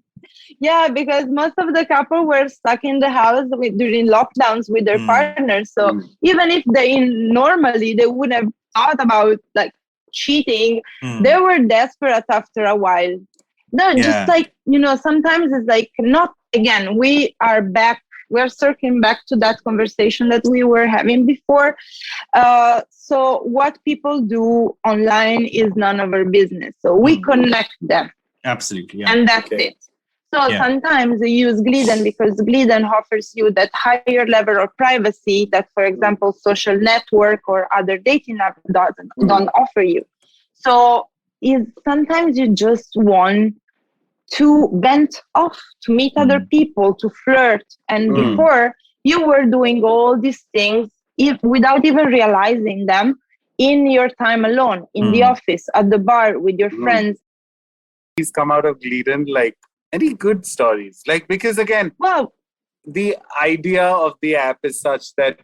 because most of the couple were stuck in the house during lockdowns with their partners. So even if normally they wouldn't have thought about like cheating, they were desperate after a while. No, just like, you know, sometimes it's like not, again, we are circling back to that conversation that we were having before. So what people do online is none of our business. So we connect them. Absolutely. Yeah. And that's it. So sometimes they use Gleeden because Gleeden offers you that higher level of privacy that, for example, social network or other dating app don't offer you. So sometimes you just want to vent off, to meet other people, to flirt. And before, you were doing all these things without even realizing them in your time alone, in the office, at the bar, with your friends. He's come out of Gleeden, like, any good stories? Like, because again, the idea of the app is such that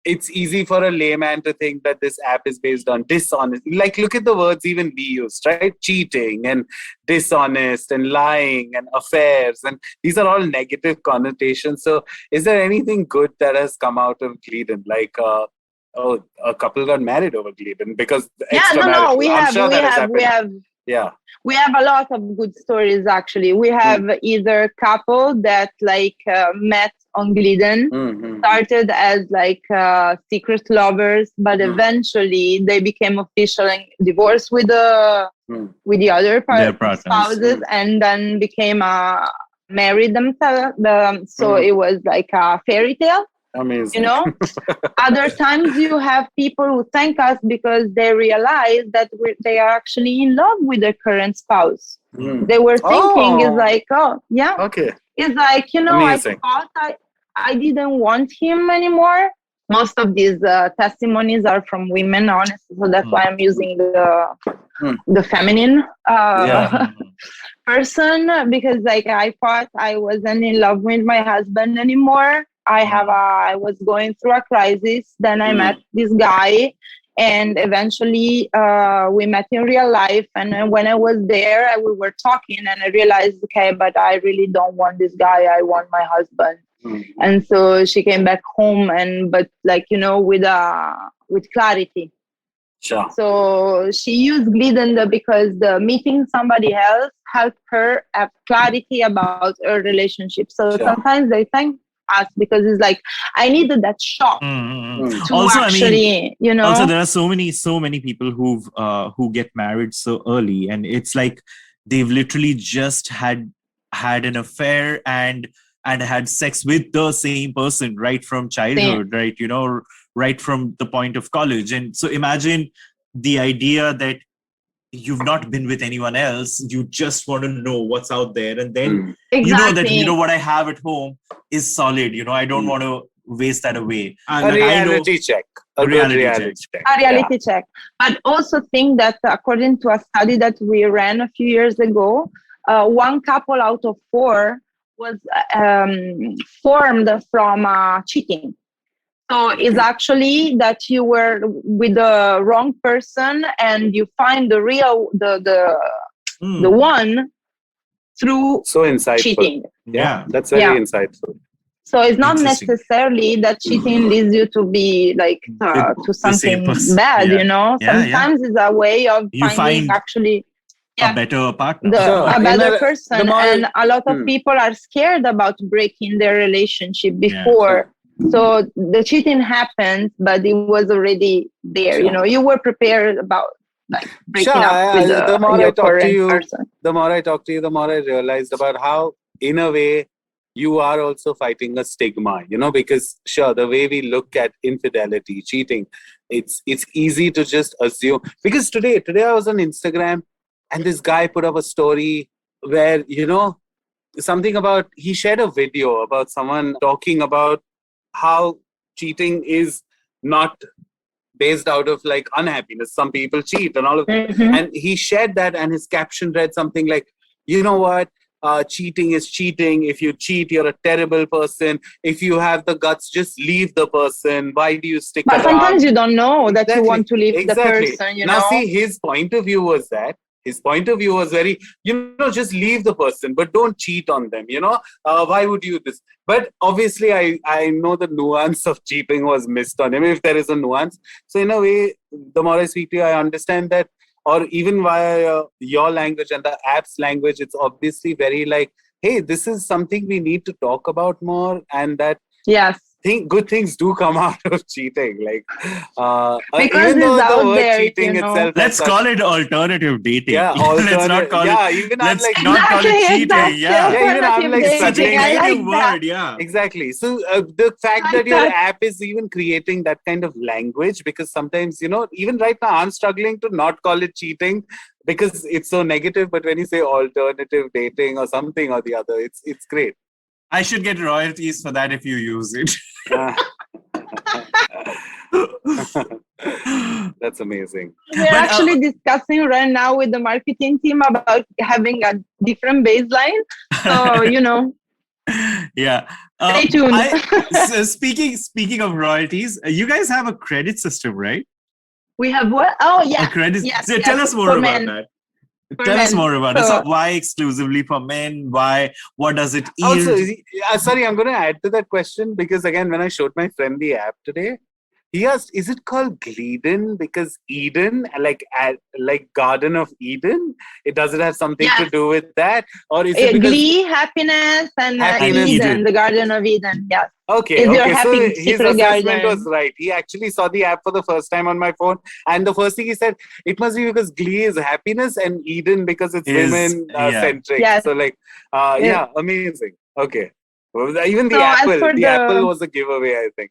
it's easy for a layman to think that this app is based on dishonesty. Like, look at the words even we used, right? Cheating and dishonest and lying and affairs. And these are all negative connotations. So is there anything good that has come out of Gleeden? Like, a couple got married over Gleeden because we have Yeah. We have a lot of good stories, actually. We have either couple that met on Gleeden, started as secret lovers, but eventually they became official and divorced with the other spouses, and then became married themselves. So it was like a fairy tale. Amazing. Other times you have people who thank us because they realize that they are actually in love with their current spouse. They were thinking, Okay. It's like, Amazing. I thought I didn't want him anymore. Most of these testimonies are from women, honestly. So that's why I'm using the feminine person, because I thought I wasn't in love with my husband anymore. I was going through a crisis. Then I met this guy, and eventually we met in real life. And when I was there, we were talking, and I realized, okay, but I really don't want this guy. I want my husband. And so she came back home, with clarity. Sure. So she used Gleeden because meeting somebody else helped her have clarity about her relationship. So sometimes they thank us because it's like, I needed that shock to also, actually, Also, there are so many people who get married so early, and it's like they've literally just had an affair and had sex with the same person right from childhood, right? Right from the point of college. And so imagine the idea that you've not been with anyone else, you just want to know what's out there, and then you know that what I have at home is solid. I don't want to waste that away. A reality check. A reality check. A reality check. But also think that according to a study that we ran a few years ago, one couple out of 4 was formed from cheating. So it's actually that you were with the wrong person, and you find the real the one through cheating. Yeah, that's very insightful. So it's not necessarily that cheating leads you to be to something bad. Sometimes it's a way of finding actually a better partner, a better person. And a lot of people are scared about breaking their relationship before. So the cheating happened, but it was already there. You were prepared about breaking up with your current person. The more I talk to you, the more I realized about how, in a way, you are also fighting a stigma. Because the way we look at infidelity, cheating, it's easy to just assume. Because today I was on Instagram, and this guy put up a story where something about, he shared a video about someone talking about how cheating is not based out of unhappiness. Some people cheat and all of that. And he shared that, and his caption read something like, you know what? Cheating is cheating. If you cheat, you're a terrible person. If you have the guts, just leave the person. Why do you stick around? But sometimes you don't know that you want to leave the person. Now, see, his point of view was that. His point of view was very, just leave the person, but don't cheat on them, why would you do this? But obviously, I know the nuance of cheating was missed on him, if there is a nuance. So in a way, the more I speak to you, I understand that, or even via your language and the app's language, it's obviously very hey, this is something we need to talk about more, and that good things do come out of cheating. Because even though it's the out word there, cheating itself. Let's call it alternative dating. Yeah, let's not call it. Even let's not call it cheating. Even I'm such a creative word. Exactly. So the fact that your app is even creating that kind of language, because sometimes even right now I'm struggling to not call it cheating because it's so negative. But when you say alternative dating or something or the other, it's great. I should get royalties for that if you use it. That's amazing. We're actually discussing right now with the marketing team about having a different baseline. So, Yeah. Stay tuned. So speaking of royalties, you guys have a credit system, right? We have what? Oh, yeah. A credit. Yes, so tell us more about that. Tell us more about it. So why exclusively for men? Why? What does it yield? Also, sorry, I'm going to add to that question because again, when I showed my friend the app today, He asked, is it called Gleeden because Eden, like Garden of Eden? Does it have something to do with that? Or is it because... Glee, happiness, and happiness. Eden, the Garden of Eden, yes. Okay, so his assessment was right. He actually saw the app for the first time on my phone. And the first thing he said, it must be because Glee is happiness and Eden because it's women-centric. Yes. So amazing. Okay. Well, even the apple was a giveaway, I think.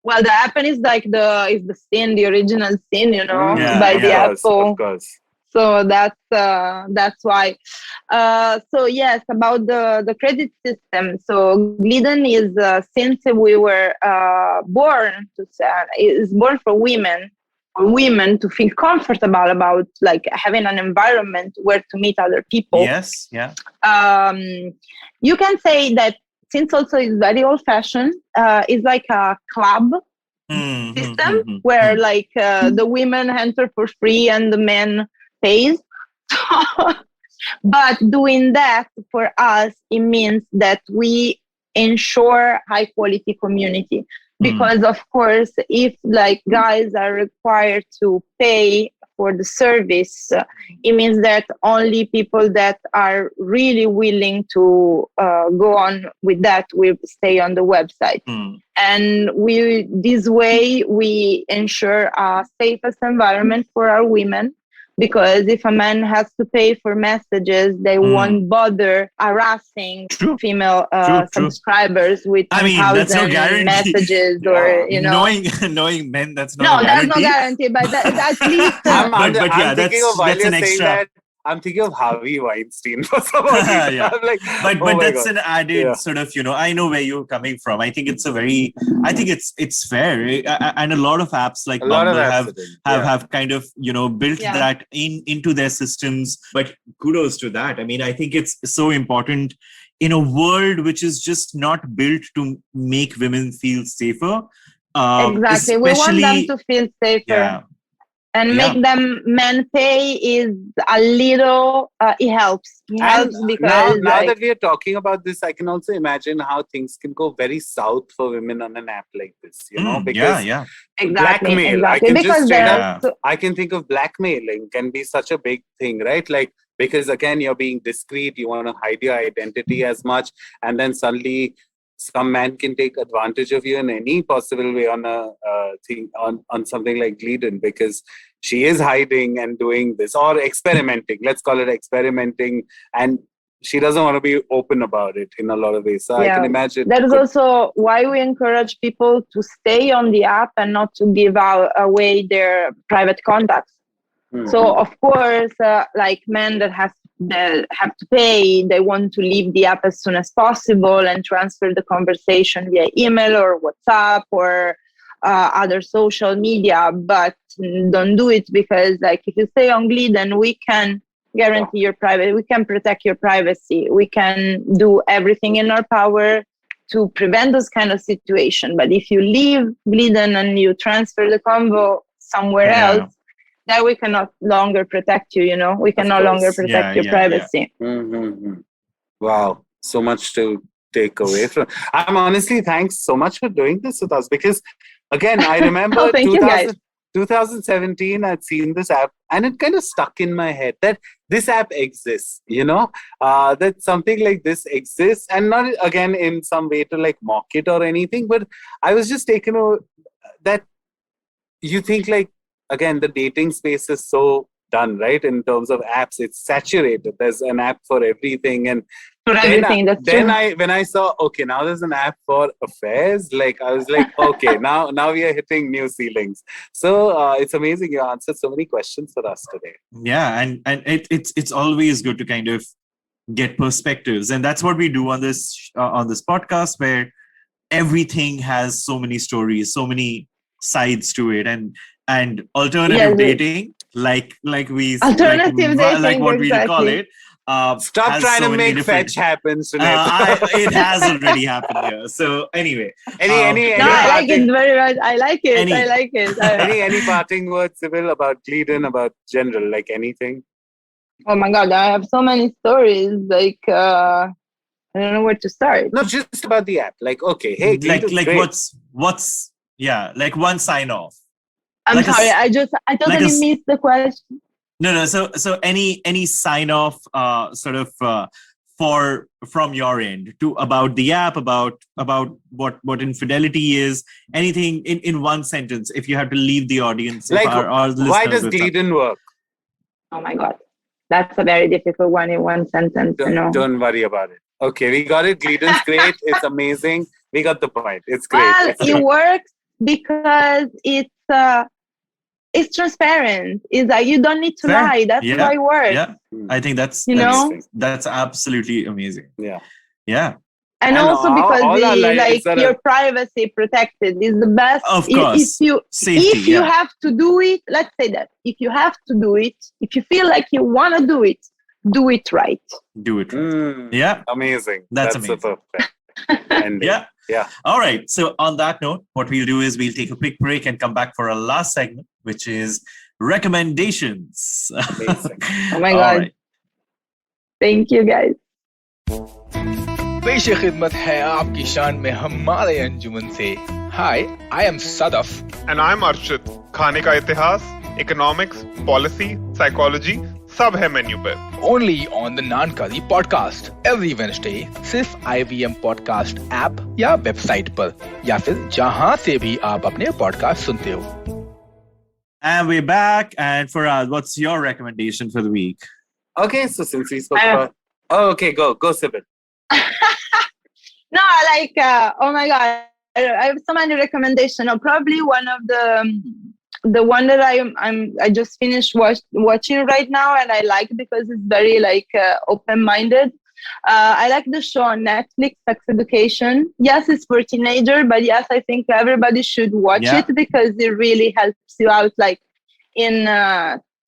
Well, the apple is like the sin, the original sin, by the apple. Of course. So that's why. So yes, about the credit system. So Gleeden is since we were born is born for women to feel comfortable about like having an environment where to meet other people. Yes, yeah. You can say that since also it's very old-fashioned, it's like a club system where like the women enter for free and the men pays. But doing that for us, it means that we ensure high quality community. Because of course, if like guys are required to pay for the service, it means that only people that are really willing to go on with that will stay on the website. And this way we ensure a safest environment for our women. Because if a man has to pay for messages, they won't bother harassing female subscribers with 1,000 messages or, Knowing men, that's not no, that's no guarantee, but at least... I'm thinking of while you're saying that, I'm thinking of Harvey Weinstein for some reason. I'm like, but that's an added sort of, I know where you're coming from. I think it's it's fair. And a lot of apps like Bumble have kind of, built that into their systems. But kudos to that. I mean, I think it's so important in a world which is just not built to make women feel safer. Exactly. We want them to feel safer. Yeah. And make them men pay is a little, it helps. It helps because now that we are talking about this, I can also imagine how things can go very south for women on an app like this, because blackmail. Exactly. I can think of blackmailing can be such a big thing, right? Like, because again, you're being discreet, you want to hide your identity as much, and then suddenly some man can take advantage of you in any possible way on a thing on something like Gleeden, because she is hiding and doing this or experimenting. Let's call it experimenting, and she doesn't want to be open about it in a lot of ways. So I can imagine. That is also why we encourage people to stay on the app and not to give away their private contacts. So of course, like men that have to pay, they want to leave the app as soon as possible and transfer the conversation via email or WhatsApp or other social media, but don't do it, because like if you stay on Gleeden, we can guarantee your privacy, we can protect your privacy, we can do everything in our power to prevent those kind of situation. But if you leave Gleeden and you transfer the convo somewhere else, that we cannot longer protect you, we can no longer protect your privacy. Wow, so much to take away from. I'm honestly, thanks so much for doing this with us, because again, I remember 2017, I'd seen this app and it kind of stuck in my head that this app exists, that something like this exists, and not again in some way to like mock it or anything, but I was just taken over that you think like, again, the dating space is so done, right? In terms of apps, it's saturated. There's an app for everything. And for everything, when I saw, okay, now there's an app for affairs, like I was like, okay, now we are hitting new ceilings. So it's amazing. You answered so many questions for us today. Yeah, and it's always good to kind of get perspectives, and that's what we do on this podcast, where everything has so many stories, so many sides to it, and alternative dating, like what we call it. Stop trying to make fetch happen, Sunetro. It has already happened here. So anyway, I like it very much. I like it. Any parting words, Sybil, about Gleeden, about general, like anything? Oh my God, I have so many stories. Like I don't know where to start. No, just about the app. Like, okay, hey, like what's Yeah, like one sign off. I'm Like sorry, I totally missed the question. No. So any sign off, from your end to about the app, about what infidelity is, anything in one sentence. If you have to leave the audience, Like, our why does Gleeden work? Oh my God, that's a very difficult one in one sentence. Don't worry about it. Okay, we got it. Gleeden's great. It's amazing. We got the point. It's great. Well, it works because it's transparent. It's like you don't need to lie. That's why it works. Yeah, I think that's absolutely amazing. Yeah. And also because your privacy protected is the best. Of course. If you have to do it, let's say that if you have to do it, if you feel like you want to do it right. Do it right. Yeah. Amazing. That's amazing. Perfect. Yeah. All right. So on that note, what we'll do is we'll take a quick break and come back for our last segment, which is recommendations. Amazing. Oh my God. Right. Thank you guys. पेश खिदमत है आपकी शान में हमारे अंजुमन से. Hi, I am Sadaf. And I'm Arshit. खाने का इतिहास, economics, policy, psychology, सब है मेन्यू पे. Only on the Naan Curry podcast every Wednesday. सिर्फ IVM podcast app या वेबसाइट पर या फिर जहां से भी आप अपने podcast सुनते हो. And we're back. And Farhad, what's your recommendation for the week? Okay, so since we spoke about... Oh, okay, go Sybil. No, oh my God, I have so many recommendations. Probably one of the one that I just finished watching right now, and I like because it's very open-minded. I like the show on Netflix, Sex Education. Yes, it's for teenager, but yes, I think everybody should watch it because it really helps you out, in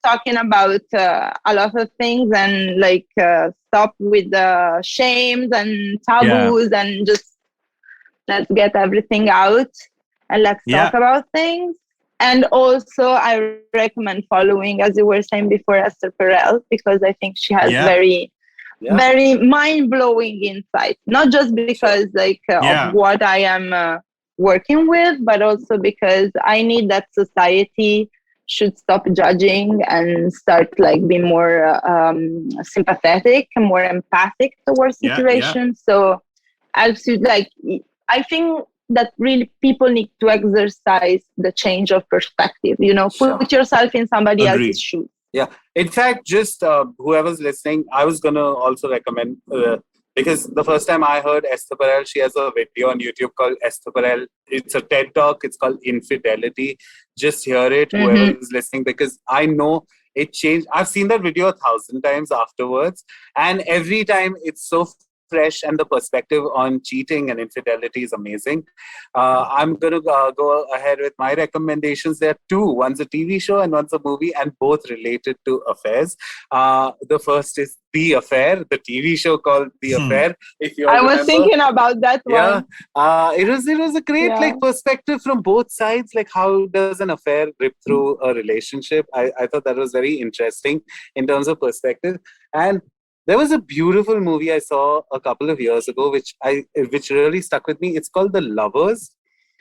talking about a lot of things and stop with the shames and taboos and just let's get everything out and let's talk about things. And also I recommend following, as you were saying before, Esther Perel, because I think she has very mind-blowing insight, not just because of what I am working with, but also because I need that society should stop judging and start being more sympathetic and more empathic towards situations. So I think that really people need to exercise the change of perspective, put yourself in somebody else's shoes. Yeah. In fact, just whoever's listening, I was going to also recommend, because the first time I heard Esther Perel, she has a video on YouTube called Esther Perel. It's a TED Talk. It's called Infidelity. Just hear it, whoever is listening, because I know it changed. I've seen that video 1,000 times afterwards. And every time it's so fresh and the perspective on cheating and infidelity is amazing. I'm going to go ahead with my recommendations. There are two. One's a TV show and one's a movie, and both related to affairs. The first is The Affair, the TV show called The Affair. If you I was thinking about that one. It was a great perspective from both sides. How does an affair rip through a relationship? I thought that was very interesting in terms of perspective. And there was a beautiful movie I saw a couple of years ago, which really stuck with me. It's called The Lovers,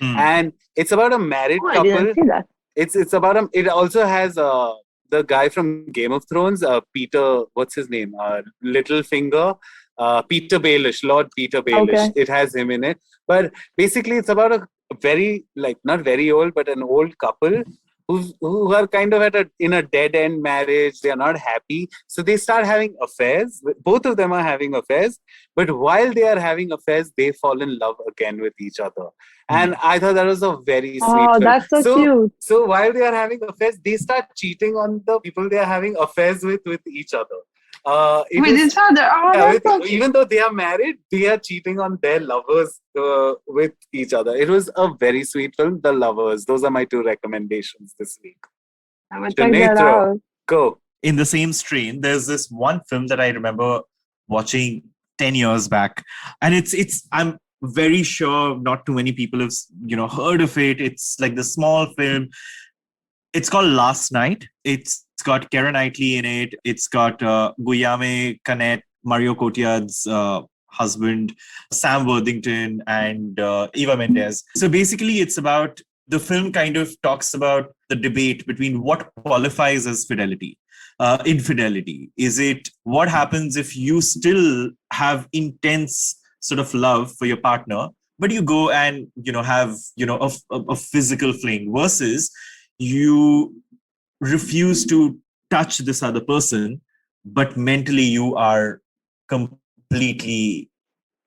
and it's about a married couple. I didn't see that. It's about it also has the guy from Game of Thrones, Peter. What's his name? Littlefinger. Peter Baelish, Lord Peter Baelish. Okay. It has him in it. But basically, it's about a very not very old, but an old couple who are kind of in a dead-end marriage. They are not happy. So they start having affairs. Both of them are having affairs. But while they are having affairs, they fall in love again with each other. And I thought that was a very sweet film. That's so cute. So while they are having affairs, they start cheating on the people they are having affairs with each other. Each other. Even though they are married, they are cheating on their lovers with each other. It was a very sweet film, The Lovers. Those are my two recommendations this week. I would check that out. Go. In the same strain, there's this one film that I remember watching 10 years back, and I'm very sure not too many people have heard of it. It's the small film. It's called Last Night. It's got Keira Knightley in it. It's got Guillaume Canet, Mario Cotillard's husband, Sam Worthington, and Eva Mendes. So basically, it's about the film kind of talks about the debate between what qualifies as fidelity. Infidelity. Is it what happens if you still have intense sort of love for your partner, but you go and, have, a physical fling, versus you refuse to touch this other person, but mentally you are completely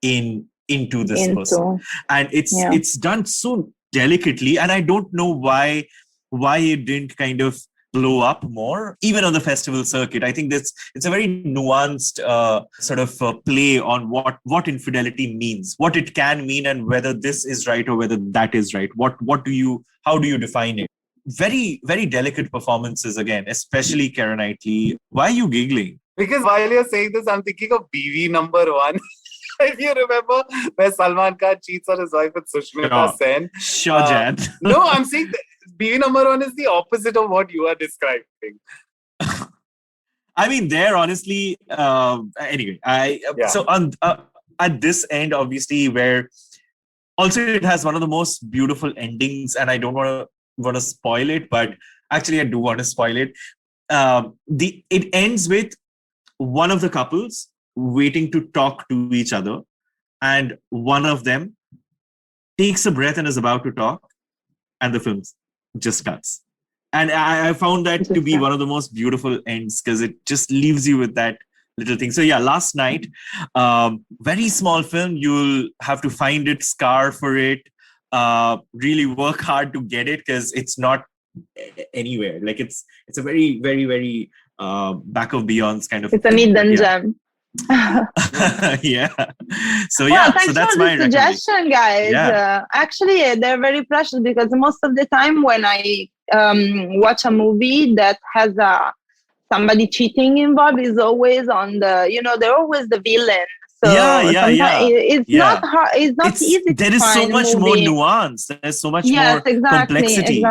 into this person. And it's done so delicately, and I don't know why it didn't kind of blow up more, even on the festival circuit. I think it's a very nuanced sort of play on what infidelity means, what it can mean, and whether this is right or whether that is right. How do you define it? Very, very delicate performances again, especially Keira Knightley. Why are you giggling? Because while you're saying this, I'm thinking of BV number 1. If you remember, where Salman Khan cheats on his wife with Sushmita Sen. Sure, Jan. No, I'm saying BV number 1 is the opposite of what you are describing. I mean, there honestly. Anyway, so on at this end, obviously, where also it has one of the most beautiful endings, and I don't want to spoil it, but actually I do want to spoil it. It ends with one of the couples waiting to talk to each other, and one of them takes a breath and is about to talk, and the film just cuts. And I found that to be one of the most beautiful ends, because it just leaves you with that little thing. So yeah, Last Night, very small film. You'll have to find it, scar for it, really work hard to get it, because it's not anywhere. Like it's a very, very, very back of beyonds kind of. It's an hidden gem. Yeah. So yeah, thanks so that's for my the suggestion, guys. Yeah. Actually, they're very precious, because most of the time when I watch a movie that has somebody cheating involved, is always on the, they're always the villain. So it's not hard. It's not easy. There is so much more nuance. There's so much more complexity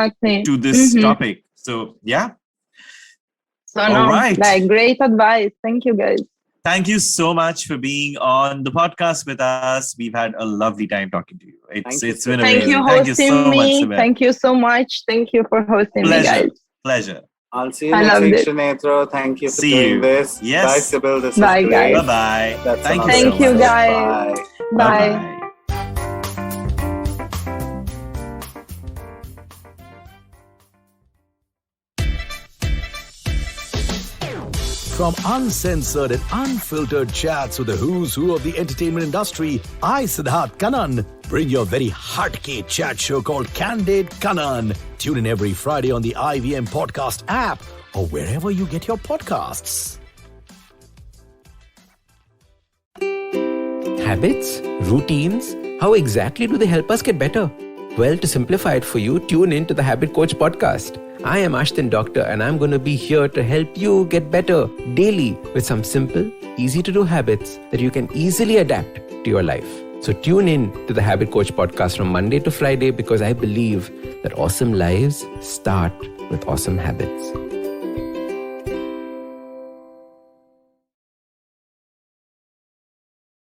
to this topic. So yeah. So all right. Like, great advice. Thank you, guys. Thank you so much for being on the podcast with us. We've had a lovely time talking to you. It's been amazing. Thank you for hosting me. Thank you so much. Thank you for hosting me, guys. Pleasure. I'll see you next week, Sunetro. Thank you for doing this. Yes. Bye, Sybil. This Bye, is guys. great. Bye-bye. Thank you, guys. Bye. Bye. From uncensored and unfiltered chats with the who's who of the entertainment industry, I, Siddharth Kannan, bring your very hardcore chat show called Candid Kannan. Tune in every Friday on the IVM Podcast app or wherever you get your podcasts. Habits? Routines? How exactly do they help us get better? Well, to simplify it for you, tune in to the Habit Coach podcast. I am Ashton Doctor, and I'm going to be here to help you get better daily with some simple, easy-to-do habits that you can easily adapt to your life. So tune in to the Habit Coach podcast from Monday to Friday, because I believe that awesome lives start with awesome habits.